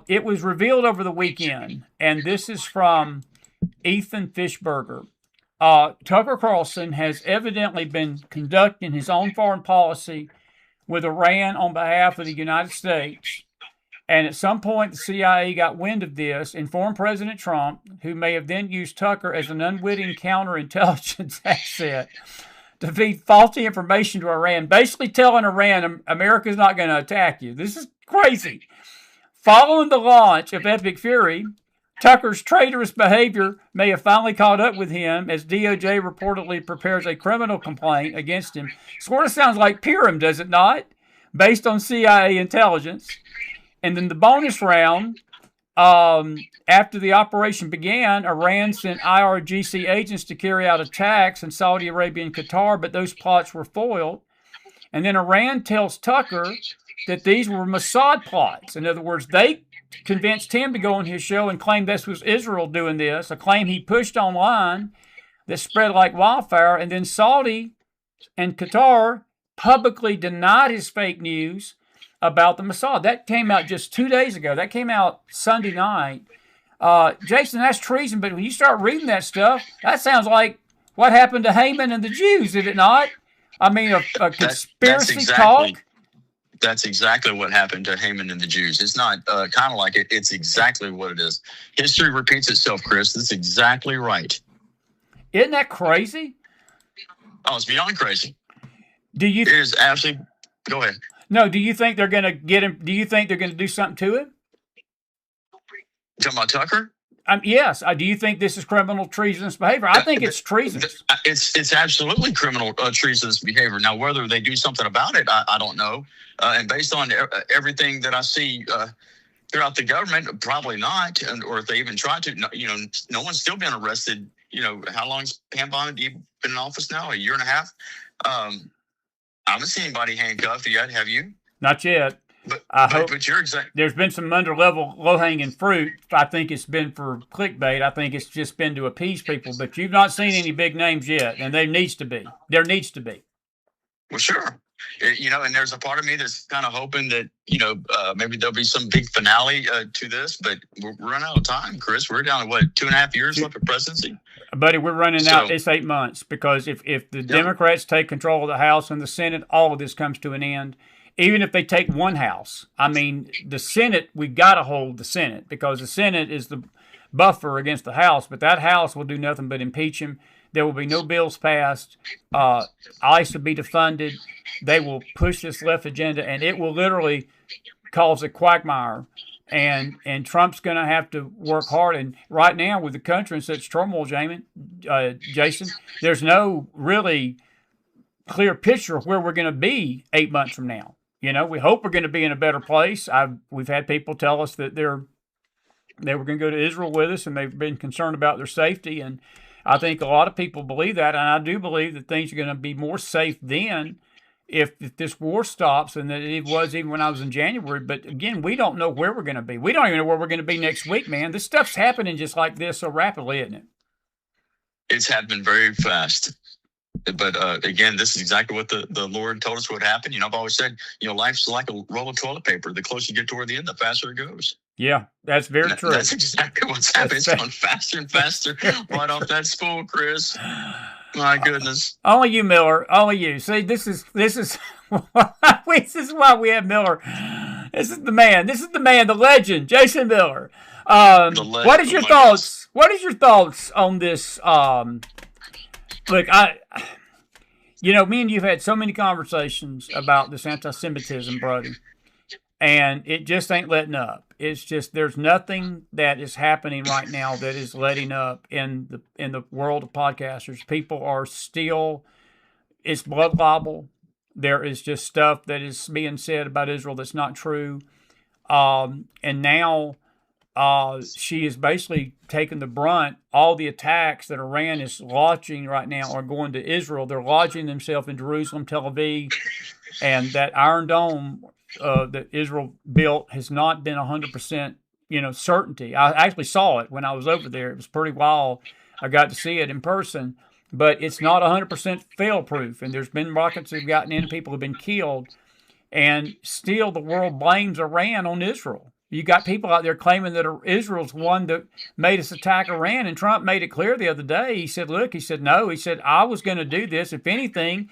It was revealed over the weekend, and this is from Ethan Fishberger. Tucker Carlson has evidently been conducting his own foreign policy with Iran on behalf of the United States. And at some point, the CIA got wind of this, informed President Trump, who may have then used Tucker as an unwitting counterintelligence asset to feed faulty information to Iran, basically telling Iran, America's not going to attack you. This is crazy. Following the launch of Epic Fury, Tucker's traitorous behavior may have finally caught up with him as DOJ reportedly prepares a criminal complaint against him. Sort of sounds like Purim, does it not? Based on CIA intelligence. And then the bonus round, after the operation began, Iran sent IRGC agents to carry out attacks in Saudi Arabia and Qatar, but those plots were foiled. And then Iran tells Tucker that these were Mossad plots. In other words, they convinced him to go on his show and claim this was Israel doing this, a claim he pushed online that spread like wildfire. And then Saudi and Qatar publicly denied his fake news about the Mossad. That came out just 2 days ago. That came out Sunday night. Jason, that's treason, but when you start reading that stuff, that sounds like what happened to Haman and the Jews, did it not? I mean, a conspiracy talk. That's exactly what happened to Haman and the Jews. It's not kind of like it. It's exactly what it is. History repeats itself, Chris. That's exactly right. Isn't that crazy? Oh, it's beyond crazy. It is absolutely. Go ahead. No, do you think they're going to get him? Do you think they're going to do something to him? You talking about Tucker? Yes. Do you think this is criminal treasonous behavior? I think it's treasonous. It's absolutely criminal treasonous behavior. Now, whether they do something about it, I don't know. And based on everything that I see throughout the government, probably not. Or if they even try to, no one's still been arrested. How long's Pam Bondi been in office now? A year and a half? I haven't seen anybody handcuffed yet. Have you? Not yet. But you're exact. There's been some underlevel, low-hanging fruit. I think it's been for clickbait. I think it's just been to appease people. But you've not seen any big names yet, and there needs to be. There needs to be. Well, sure. And there's a part of me that's kind of hoping that, maybe there'll be some big finale to this. But we're running out of time, Chris. We're down to, 2.5 years left of presidency? Buddy, we're running out. It's 8 months because if the Democrats take control of the House and the Senate, all of this comes to an end. even if they take one house. I mean, the Senate, we've got to hold the Senate because the Senate is the buffer against the House, but that House will do nothing but impeach him. There will be no bills passed. ICE will be defunded. They will push this left agenda, and it will literally cause a quagmire. And Trump's going to have to work hard. And right now, with the country in such turmoil, Jason, there's no really clear picture of where we're going to be 8 months from now. You know, we hope we're going to be in a better place. We've had people tell us that they were going to go to Israel with us, and they've been concerned about their safety. And I think a lot of people believe that, and I do believe that things are going to be more safe then if this war stops than it was even when I was in January. But again, we don't know where we're going to be. We don't even know where we're going to be next week, man. This stuff's happening just like this so rapidly, isn't it? It's happening very fast. But again, this is exactly what the Lord told us would happen. You know, I've always said, you know, life's like a roll of toilet paper. The closer you get toward the end, the faster it goes. Yeah, that's very true. That's exactly what's happening. It's going faster and faster right off that spool, Chris. My goodness. Only you, Miller. Only you. See, this is this is why we have Miller. This is the man. This is the man, the legend, Jason Miller. What is your thoughts? What is your thoughts on this? Look, me and you've had so many conversations about this anti-Semitism, Brody, and it just ain't letting up. It's just there's nothing that is happening right now that is letting up in the world of podcasters. People are still, it's blood libel. There is just stuff that is being said about Israel that's not true, and now she is basically taking the brunt. All the attacks that Iran is launching right now are going to Israel. They're lodging themselves in Jerusalem, Tel Aviv, and that Iron Dome that Israel built has not been 100%, certainty. I actually saw it when I was over there. It was pretty wild. I got to see it in person, but it's not 100% fail-proof. And there's been rockets that have gotten in, people have been killed, and still the world blames Iran on Israel. You got people out there claiming that Israel's one that made us attack Iran, and Trump made it clear the other day. He said, no. He said, I was going to do this. If anything,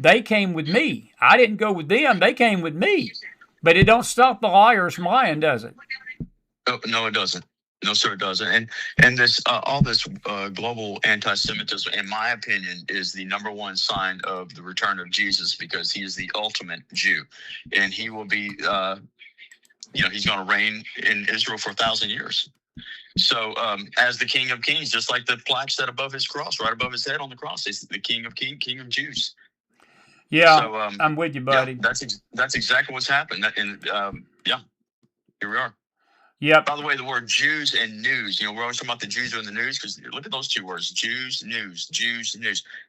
they came with me. I didn't go with them. They came with me. But it don't stop the liars from lying, does it? Oh, no, it doesn't. No, sir, it doesn't. And this all this global anti-Semitism, in my opinion, is the number one sign of the return of Jesus, because he is the ultimate Jew, and he will be he's going to reign in Israel for 1,000 years. So as the King of Kings, just like the plaque said above his cross, right above his head on the cross, he's the King of Kings, King of Jews. Yeah, so, I'm with you, buddy. Yeah, that's exactly what's happened. And here we are. Yeah. By the way, the word Jews and news, we're always talking about the Jews are in the news, because look at those two words, Jews, news.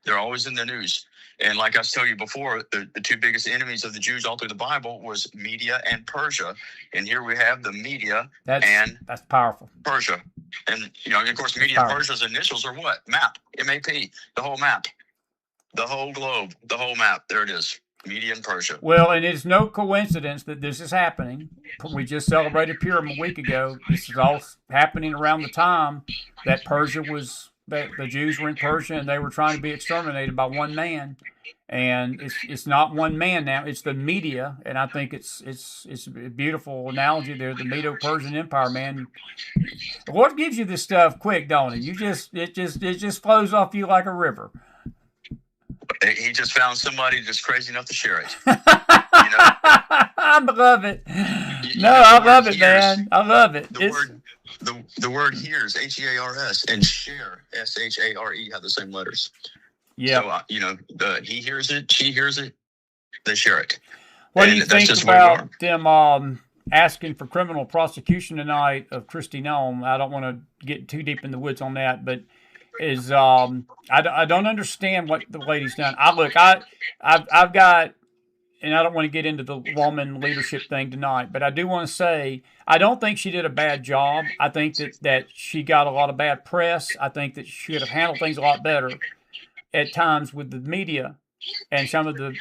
They're always in the news. And like I was telling you before, the two biggest enemies of the Jews all through the Bible was media and Persia. And here we have the media that's powerful. Persia. And, of course, media and Persia's initials are what? MAP, M-A-P, the whole map, the whole globe, the whole map. There it is, media and Persia. Well, and it's no coincidence that this is happening. We just celebrated Purim a week ago. This is all happening around the time that the Jews were in Persia, and they were trying to be exterminated by one man. And it's not one man now; it's the media. And I think it's a beautiful analogy there. The Medo-Persian Empire, man. The Lord gives you this stuff quick, don't he? It just flows off you like a river. He just found somebody just crazy enough to share it. I love it. I love it, man. I love it. The word hears, H-E-A-R-S, and share, S-H-A-R-E, have the same letters. Yeah. So, he hears it, she hears it, they share it. What do you think about them asking for criminal prosecution tonight of Kristi Noem? I don't want to get too deep in the woods on that, but I don't understand what the lady's done. I've got, and I don't want to get into the woman leadership thing tonight, but I do want to say I don't think she did a bad job. I think that she got a lot of bad press. I think that she should have handled things a lot better at times with the media and some of the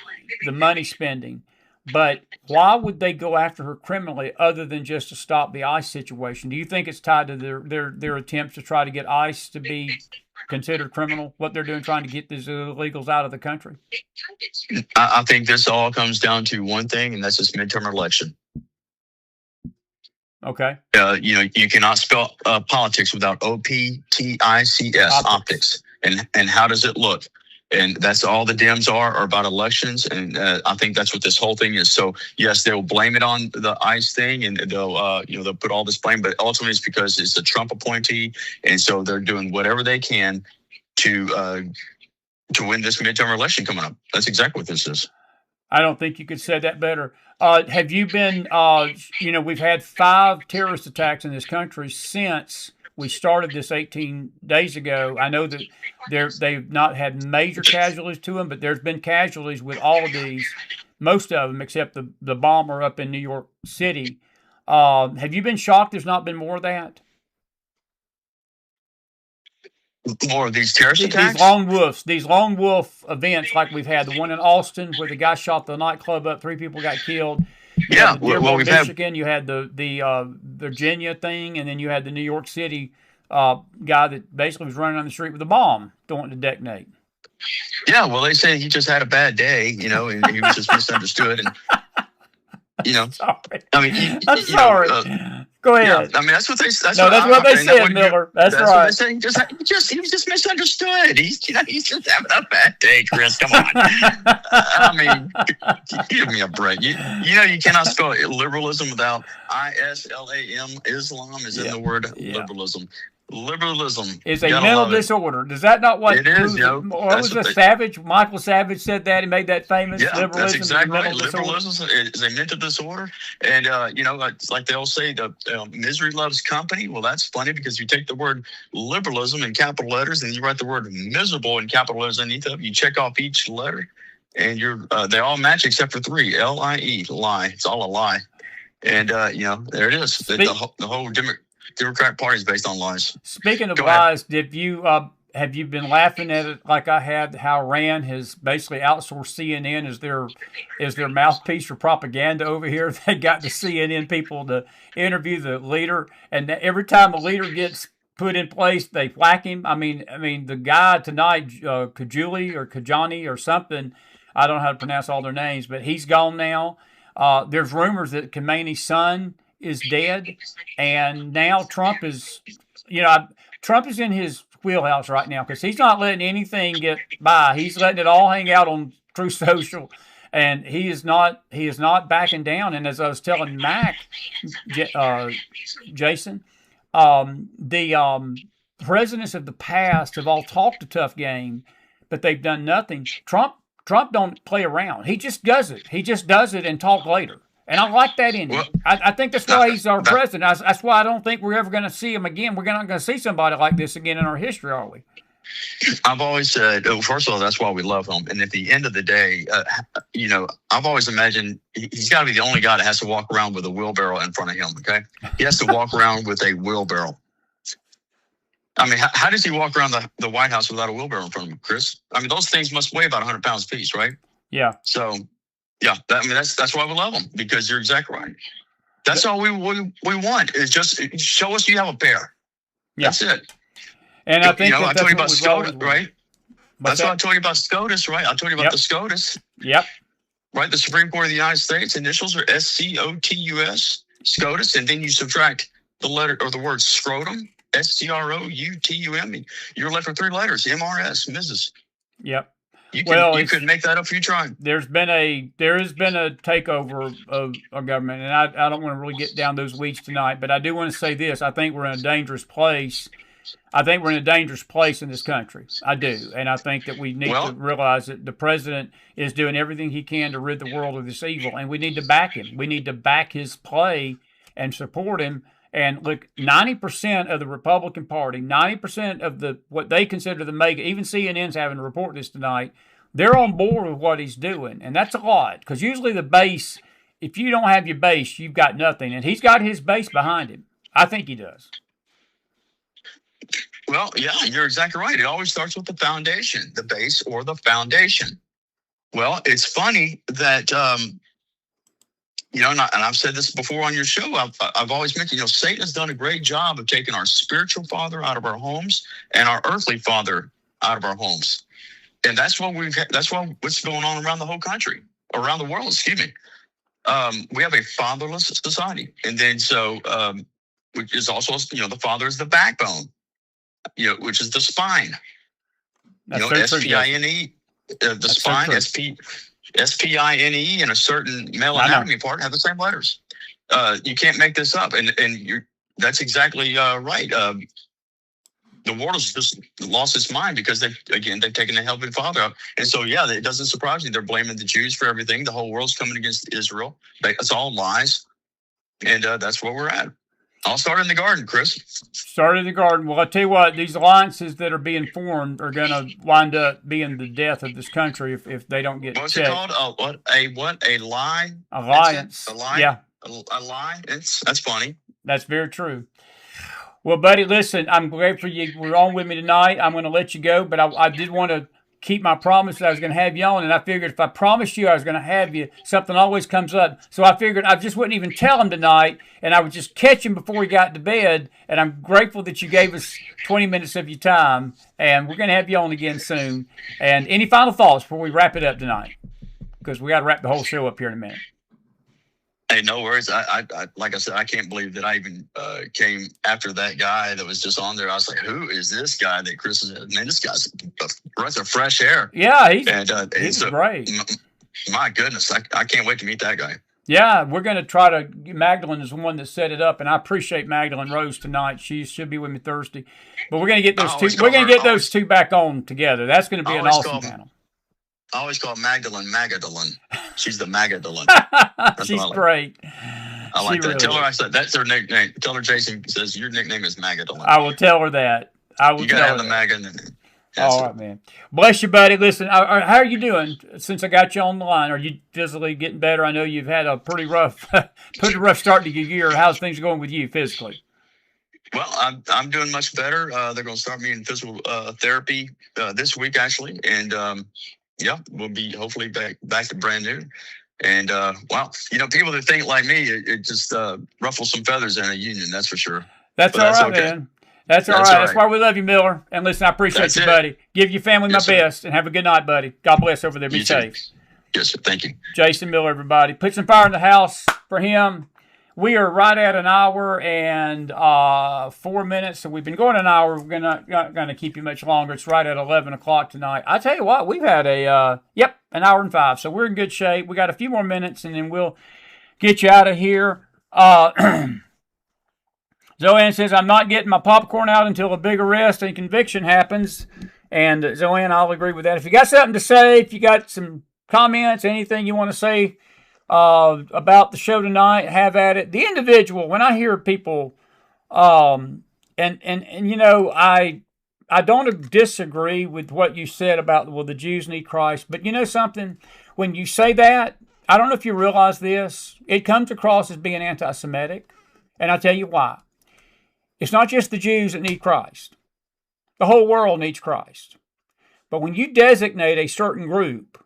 money spending. But why would they go after her criminally other than just to stop the ICE situation? Do you think it's tied to their attempts to try to get ICE to be considered criminal? What they're doing, trying to get these illegals out of the country? I think this all comes down to one thing, and that's this midterm election. Okay. You cannot spell politics without OPTICS, optics. And how does it look? And that's all the Dems are about elections. And I think that's what this whole thing is. So yes, they'll blame it on the ICE thing, and they'll put all this blame, but ultimately it's because it's a Trump appointee. And so they're doing whatever they can to win this midterm election coming up. That's exactly what this is. I don't think you could say that better. Have you been, we've had 5 terrorist attacks in this country since we started this 18 days ago. I know that they've not had major casualties to them, but there's been casualties with all of these, most of them, except the bomber up in New York City. Have you been shocked there's not been more of that? More of these terrorist attacks? These lone wolf events like we've had. The one in Austin where the guy shot the nightclub up, 3 people got killed. Yeah, we've Michigan, you had the Virginia thing, and then you had the New York City guy that basically was running on the street with a bomb, don't want to detonate. Yeah, well, they say he just had a bad day, and he was just misunderstood, and Sorry. I mean, I'm sorry. Go ahead. Yeah, I mean, that's what they. That's no, what that's what they said, Miller. That's right. What they say. He was just misunderstood. He's just having a bad day, Chris. Come on. I mean, give me a break. You cannot spell liberalism without ISLAM. Islam is in the word liberalism. Liberalism is a mental disorder. Does that not what it is? What was the Savage? Michael Savage said that. He made that famous. Yeah, liberalism that's exactly right. Liberalism is a mental disorder, and like they'll say, the misery loves company. Well, that's funny because you take the word liberalism in capital letters and you write the word miserable in capital letters underneath it. You check off each letter, and they all match except for 3. LIE, lie. It's all a lie, and there it is. The whole Democrat Party is based on lies. Speaking of lies, have you been laughing at it like I had? How Rand has basically outsourced CNN as their mouthpiece for propaganda over here. They got the CNN people to interview the leader, and every time a leader gets put in place, they whack him. I mean, the guy tonight, Kajani or something. I don't know how to pronounce all their names, but he's gone now. There's rumors that Khamenei's son is dead, and now Trump is in his wheelhouse right now because he's not letting anything get by. He's letting it all hang out on Truth Social, and he is not backing down. And as I was telling Mac, Jason, the presidents of the past have all talked a tough game, but they've done nothing. Trump don't play around. He just does it. He just does it and talk later. And I like that in him. I think that's why he's our president. That's why I don't think we're ever going to see him again. We're not going to see somebody like this again in our history, are we? I've always said, first of all, that's why we love him. And at the end of the day, I've always imagined he's got to be the only guy that has to walk around with a wheelbarrow in front of him, okay? He has to walk around with a wheelbarrow. I mean, how does he walk around the White House without a wheelbarrow in front of him, Chris? I mean, those things must weigh about 100 pounds apiece, right? Yeah. So... yeah, that's why we love them, because you're exactly right. That's all we want is just show us you have a pair. Yeah. That's it. And I think I told you about SCOTUS, right? That's what I told you about SCOTUS, right? I told you about the SCOTUS. Yep. Right, the Supreme Court of the United States initials are SCOTUS, SCOTUS, and then you subtract the letter or the word scrotum, SCROUTUM. You're left with 3 letters, MRS, Mrs. Yep. You could make that up if you tried. There has been a takeover of our government, and I don't want to really get down those weeds tonight, but I do want to say this. I think we're in a dangerous place. I think we're in a dangerous place in this country. I do. And I think that we need to realize that the president is doing everything he can to rid the world of this evil, and we need to back him. We need to back his play and support him. And look, 90% of the Republican Party, 90% of what they consider the mega, even CNN's having to report this tonight, they're on board with what he's doing. And that's a lot, because usually the base, if you don't have your base, you've got nothing. And he's got his base behind him. I think he does. Well, yeah, you're exactly right. It always starts with the foundation, the base or the foundation. Well, it's funny that and I've said this before on your show. I've always mentioned, Satan has done a great job of taking our spiritual father out of our homes and our earthly father out of our homes, and that's what's going on around the whole country, around the world. Excuse me. We have a fatherless society, and then which is also, the father is the backbone, which is the spine. SPINE, the spine, SPINE, and a certain male anatomy part have the same letters. You can't make this up, and that's exactly right. The world has just lost its mind because they've taken the Heavenly Father out, and so it doesn't surprise me they're blaming the Jews for everything. The whole world's coming against Israel. It's all lies, and that's where we're at. I'll start in the garden, Chris. Start in the garden. Well, I tell you what, these alliances that are being formed are going to wind up being the death of this country if they don't get What's checked. It called? A lie? Alliance. A lie? Yeah. A lie? That's funny. That's very true. Well, buddy, listen, I'm grateful you were on with me tonight. I'm going to let you go, but I did want to keep my promise that I was going to have you on, and I figured if I promised you I was going to have you, something always comes up. So I figured I just wouldn't even tell him tonight, and I would just catch him before he got to bed, and I'm grateful that you gave us 20 minutes of your time, and we're going to have you on again soon. And any final thoughts before we wrap it up tonight? Because we got to wrap the whole show up here in a minute. Hey, no worries. I like I said, I can't believe that I even came after that guy that was just on there. I was like, who is this guy that Chris is? Man, this guy's a breath of fresh air. Yeah, he's great. My goodness, I can't wait to meet that guy. Yeah, we're going to try to. Magdalene is the one that set it up, and I appreciate Magdalene Rose tonight. She should be with me Thursday, but we're going to get those two. We're going to get those two back on together. That's going to be an awesome panel. I always call Magdalene. She's the Magdalene. She's great. I like that. Really tell her I said that's her nickname. Tell her Jason says your nickname is Magdalene. I will tell her that. You gotta have the Magdalene. All right, man. Bless you, buddy. Listen, how are you doing since I got you on the line? Are you physically getting better? I know you've had a pretty rough start to your year. How's things going with you physically? Well, I'm doing much better. They're going to start me in physical therapy this week, actually, and we'll be hopefully back to brand new. And people that think like me, it just ruffles some feathers in a union. That's for sure. That's all right, okay. Man. That's all right. That's why we love you, Miller. And listen, I appreciate you, buddy. Give your family my best, and have a good night, buddy. God bless over there. Be safe. Yes, sir. Thank you. Jason Miller, everybody. Put some fire in the house for him. We are right at an hour and 4 minutes, so we've been going an hour. We're not going to keep you much longer. It's right at 11 o'clock tonight. I tell you what, we've had an hour and 5, so we're in good shape. We got a few more minutes, and then we'll get you out of here. Zoanne says, I'm not getting my popcorn out until a big arrest and conviction happens. And Zoanne, I'll agree with that. If you got something to say, if you got some comments, anything you want to say about the show tonight, have at it. The individual, when I hear people, I don't disagree with what you said about, the Jews need Christ. But you know something? When you say that, I don't know if you realize this, it comes across as being anti-Semitic. And I'll tell you why. It's not just the Jews that need Christ. The whole world needs Christ. But when you designate a certain group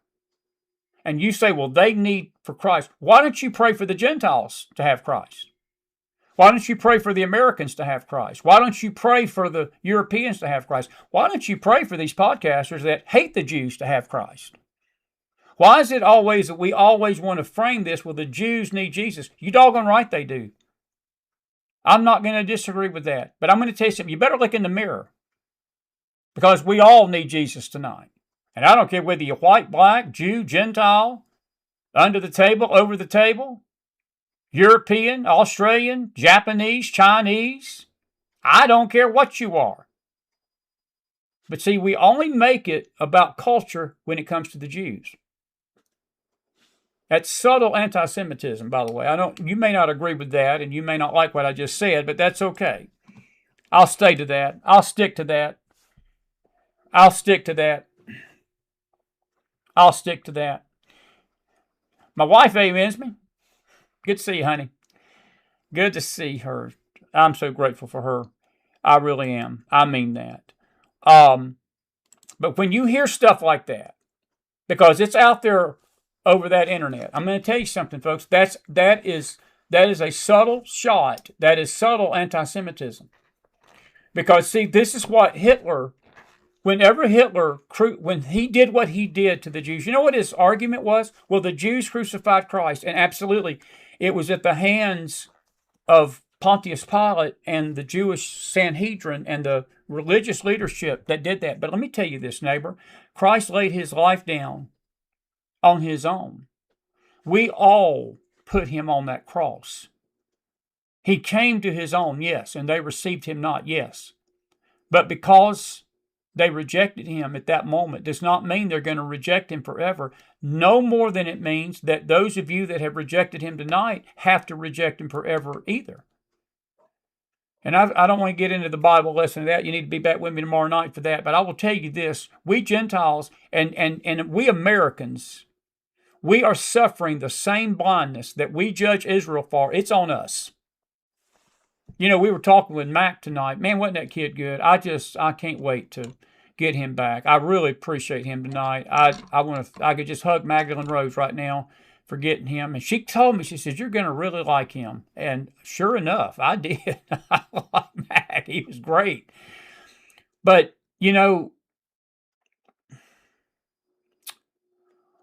and you say, well, they need for Christ, why don't you pray for the Gentiles to have Christ? Why don't you pray for the Americans to have Christ? Why don't you pray for the Europeans to have Christ? Why don't you pray for these podcasters that hate the Jews to have Christ? Why is it always that we always want to frame this, well, the Jews need Jesus? You doggone right they do. I'm not going to disagree with that. But I'm going to tell you something. You better look in the mirror. Because we all need Jesus tonight. And I don't care whether you're white, black, Jew, Gentile, under the table, over the table, European, Australian, Japanese, Chinese. I don't care what you are. But see, we only make it about culture when it comes to the Jews. That's subtle anti-Semitism, by the way. You may not agree with that, and you may not like what I just said, but that's okay. I'll stay to that. I'll stick to that. I'll stick to that. I'll stick to that. My wife amens me. Good to see you, honey. Good to see her. I'm so grateful for her. I really am. I mean that. But when you hear stuff like that, because it's out there over that internet. I'm going to tell you something, folks. That is a subtle shot. That is subtle anti-Semitism. Because, see, this is what Hitler, when he did what he did to the Jews, you know what his argument was? Well, the Jews crucified Christ, and absolutely, it was at the hands of Pontius Pilate and the Jewish Sanhedrin and the religious leadership that did that. But let me tell you this, neighbor. Christ laid his life down on his own. We all put him on that cross. He came to his own, yes, and they received him not, yes. But because they rejected him at that moment does not mean they're going to reject him forever. No more than it means that those of you that have rejected him tonight have to reject him forever either. And I don't want to get into the Bible lesson of that. You need to be back with me tomorrow night for that. But I will tell you this. We Gentiles and we Americans, we are suffering the same blindness that we judge Israel for. It's on us. You know, we were talking with Mac tonight. Man, wasn't that kid good? I can't wait to get him back. I really appreciate him tonight. I could just hug Magdalene Rose right now for getting him. And she told me, she said, you're going to really like him. And sure enough, I did. I like Mac. He was great. But, you know,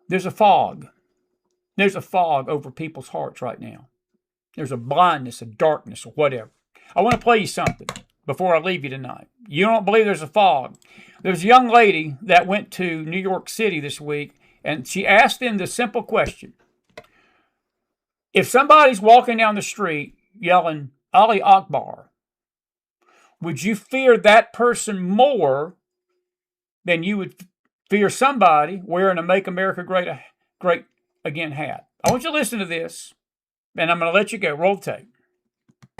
there's a fog. There's a fog over people's hearts right now. There's a blindness, a darkness, or whatever. I want to play you something before I leave you tonight. You don't believe there's a fog. There's a young lady that went to New York City this week, and she asked them the simple question. If somebody's walking down the street yelling, Ali Akbar, would you fear that person more than you would fear somebody wearing a Make America Great Again hat? I want you to listen to this, and I'm going to let you go. Roll the tape.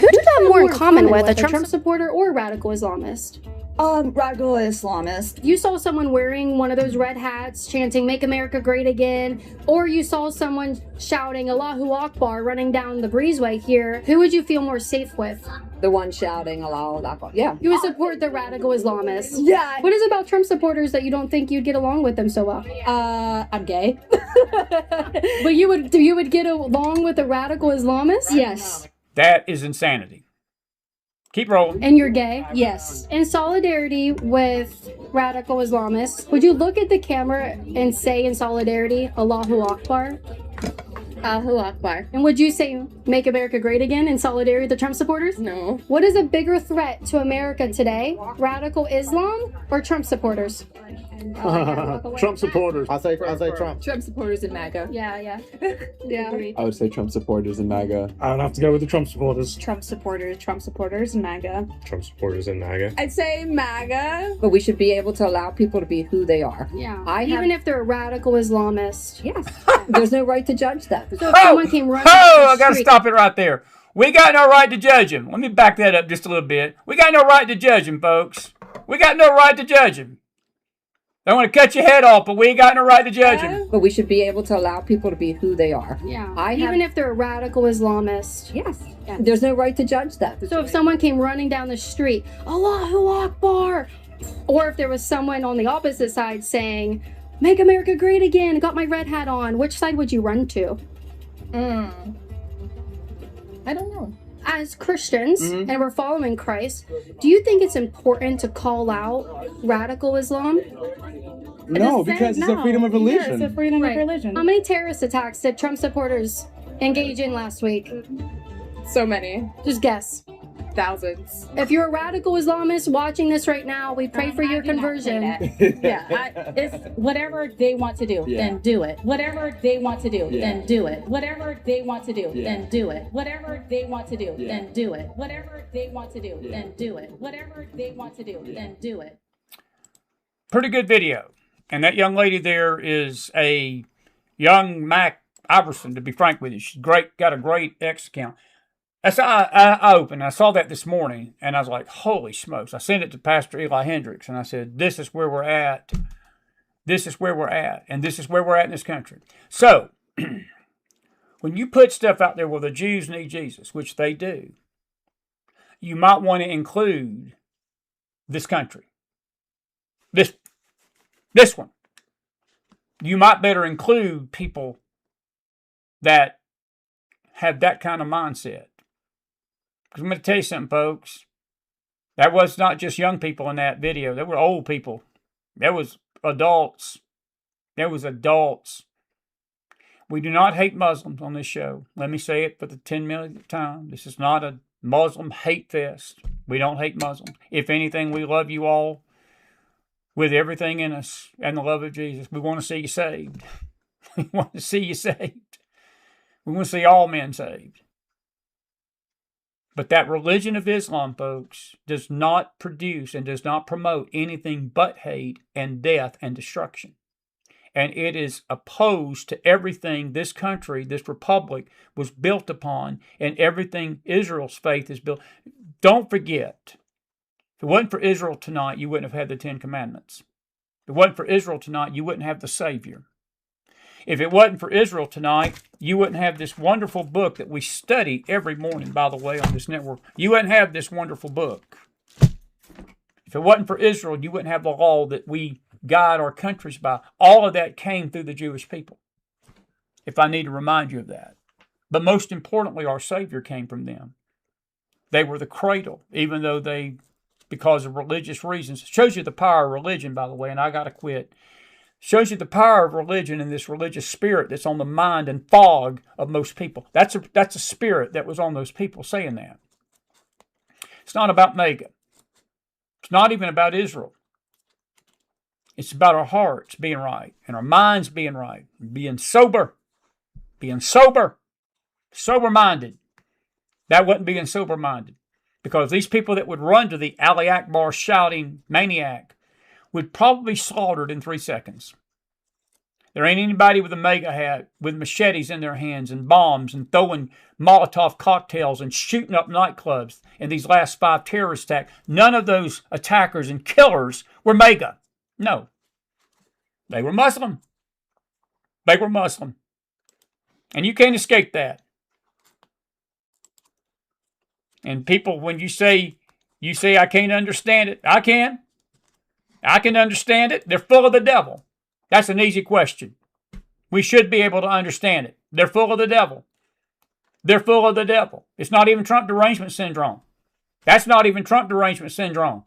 Who do you have more in common with, a Trump supporter or a radical Islamist? Radical Islamist. You saw someone wearing one of those red hats chanting "Make America Great Again," or you saw someone shouting "Allahu Akbar" running down the breezeway here. Who would you feel more safe with? The one shouting Allahu Akbar. Yeah. You would support the radical Islamists. Yeah. What is it about Trump supporters that you don't think you'd get along with them so well? I'm gay. But you would get along with a radical Islamist? Yes. That is insanity. Keep rolling. And you're gay? Yes. In solidarity with radical Islamists, would you look at the camera and say in solidarity, Allahu Akbar? Allahu Akbar. And would you say, "Make America Great Again" in solidarity with the Trump supporters? No. What is a bigger threat to America today? Radical Islam or Trump supporters? Trump supporters. I'll say Trump. Trump supporters in MAGA. Yeah. I would say Trump supporters and MAGA. I would have to go with the Trump supporters. Trump supporters, MAGA. Trump supporters and MAGA. I'd say MAGA. But we should be able to allow people to be who they are. Yeah. Even if they're a radical Islamist. Yes. There's no right to judge them. So if someone came running I got to stop it right there. We got no right to judge him. Let me back that up just a little bit. We got no right to judge him, folks. We got no right to judge him. They want to cut your head off, but we ain't got no right to judge him. But we should be able to allow people to be who they are. Yeah. Even if they're a radical Islamist. Yes. Yeah. There's no right to judge them. So if someone came running down the street, Allahu Akbar, or if there was someone on the opposite side saying, "Make America Great Again," got my red hat on, which side would you run to? I don't know. As Christians, and we're following Christ, do you think it's important to call out radical Islam? No, because it's a freedom of religion. Yeah, it's a freedom of religion. How many terrorist attacks did Trump supporters engage in last week? So many. Just guess. Thousands. If you're a radical Islamist watching this right now, we pray for your conversion. It's whatever they want to do, then do it. Whatever they want to do, then do it. Whatever they want to do, then do it. Whatever they want to do, then do it. Whatever they want to do, then do it. Whatever they want to do, then do it. Pretty good video. And that young lady there is a young Mac Iverson, to be frank with you. She's great, got a great X account. I saw that this morning, and I was like, holy smokes. I sent it to Pastor Eli Hendricks, and I said, this is where we're at. This is where we're at, and this is where we're at in this country. So, when you put stuff out there, well, the Jews need Jesus, which they do, you might want to include this country. This one. You might better include people that have that kind of mindset. Because I'm going to tell you something, folks. That was not just young people in that video. There were old people. There was adults. There was adults. We do not hate Muslims on this show. Let me say it for the 10 millionth time. This is not a Muslim hate fest. We don't hate Muslims. If anything, we love you all with everything in us and the love of Jesus. We want to see you saved. We want to see you saved. We want to see all men saved. But that religion of Islam, folks, does not produce and does not promote anything but hate and death and destruction. And it is opposed to everything this country, this republic, was built upon, and everything Israel's faith is built. Don't forget, if it wasn't for Israel tonight, you wouldn't have had the Ten Commandments. If it wasn't for Israel tonight, you wouldn't have the Savior. If it wasn't for Israel tonight, you wouldn't have this wonderful book that we study every morning, by the way, on this network. You wouldn't have this wonderful book. If it wasn't for Israel, you wouldn't have the law that we guide our countries by. All of that came through the Jewish people, if I need to remind you of that. But most importantly, our Savior came from them. They were the cradle, even though they, because of religious reasons, it shows you the power of religion, by the way, and I got to quit. Shows you the power of religion and this religious spirit that's on the mind and fog of most people. That's a spirit that was on those people saying that. It's not about mega. It's not even about Israel. It's about our hearts being right and our minds being right, being sober, sober-minded. That wasn't being sober-minded, because these people that would run to the Ali Akbar shouting maniac would probably be slaughtered in 3 seconds. There ain't anybody with a mega hat with machetes in their hands and bombs and throwing Molotov cocktails and shooting up nightclubs in these last 5 terrorist attacks. None of those attackers and killers were mega. No. They were Muslim. They were Muslim. And you can't escape that. And people, when you say I can't understand it, I can. I can understand it. They're full of the devil. That's an easy question. We should be able to understand it. They're full of the devil. They're full of the devil. It's not even Trump derangement syndrome. That's not even Trump derangement syndrome.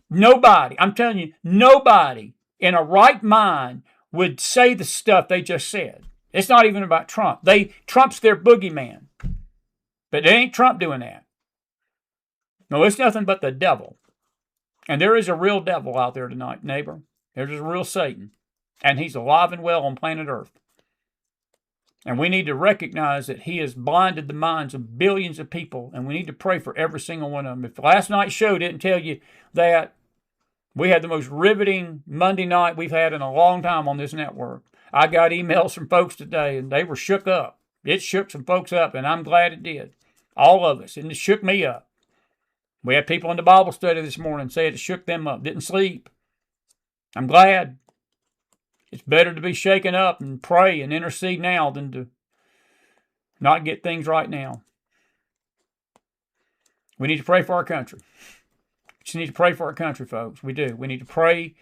Nobody, I'm telling you, nobody in a right mind would say the stuff they just said. It's not even about Trump. Trump's their boogeyman. But it ain't Trump doing that. No, it's nothing but the devil. And there is a real devil out there tonight, neighbor. There's a real Satan. And he's alive and well on planet Earth. And we need to recognize that he has blinded the minds of billions of people. And we need to pray for every single one of them. If last night's show didn't tell you that, we had the most riveting Monday night we've had in a long time on this network. I got emails from folks today, and they were shook up. It shook some folks up, and I'm glad it did. All of us. And it shook me up. We had people in the Bible study this morning say it shook them up. Didn't sleep. I'm glad. It's better to be shaken up and pray and intercede now than to not get things right now. We need to pray for our country. We just need to pray for our country, folks. We do. We need to pray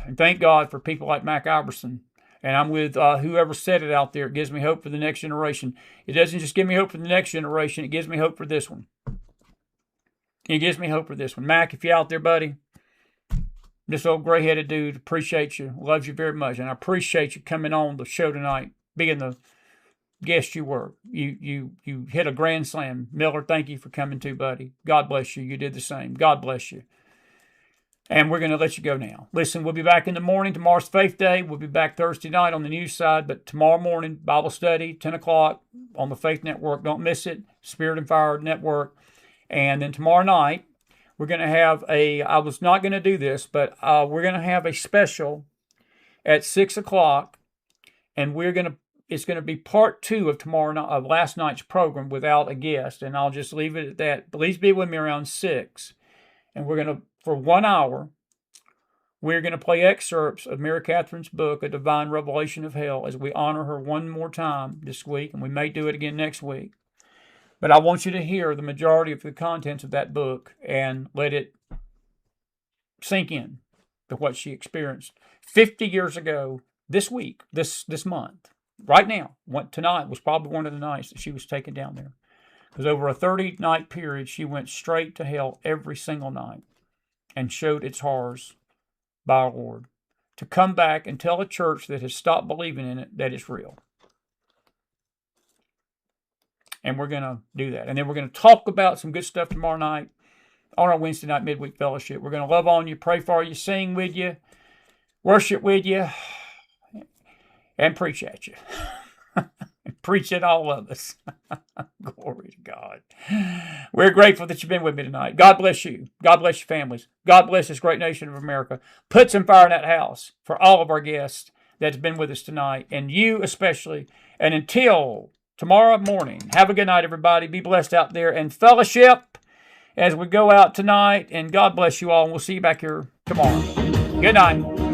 and thank God for people like Mac Iverson. And I'm with whoever said it out there. It gives me hope for the next generation. It doesn't just give me hope for the next generation. It gives me hope for this one. It gives me hope for this one. Mac, if you're out there, buddy, this old gray-headed dude, appreciate you, loves you very much. And I appreciate you coming on the show tonight, being the guest you were. You hit a grand slam. Miller, thank you for coming too, buddy. God bless you. You did the same. God bless you. And we're going to let you go now. Listen, we'll be back in the morning. Tomorrow's Faith Day. We'll be back Thursday night on the news side. But tomorrow morning, Bible study, 10 o'clock on the Faith Network. Don't miss it. Spirit and Fire Network. And then tomorrow night, we're going to have I was not going to do this, but we're going to have a special at 6 o'clock. And it's going to be part 2 of last night's program without a guest. And I'll just leave it at that. Please be with me around 6. And we're going to, for 1 hour, we're going to play excerpts of Mary Catherine's book, A Divine Revelation of Hell, as we honor her one more time this week. And we may do it again next week. But I want you to hear the majority of the contents of that book and let it sink in to what she experienced 50 years ago this week, this month. right now, tonight was probably one of the nights that she was taken down there. Because over a 30-night period, she went straight to hell every single night and showed its horrors by our Lord. To come back and tell a church that has stopped believing in it that it's real. And we're going to do that. And then we're going to talk about some good stuff tomorrow night on our Wednesday night midweek fellowship. We're going to love on you, pray for you, sing with you, worship with you, and preach at you. Preach at all of us. Glory to God. We're grateful that you've been with me tonight. God bless you. God bless your families. God bless this great nation of America. Put some fire in that house for all of our guests that's been with us tonight, and you especially. And until tomorrow morning, have a good night, everybody. Be blessed out there and fellowship as we go out tonight. And God bless you all. And we'll see you back here tomorrow. Good night.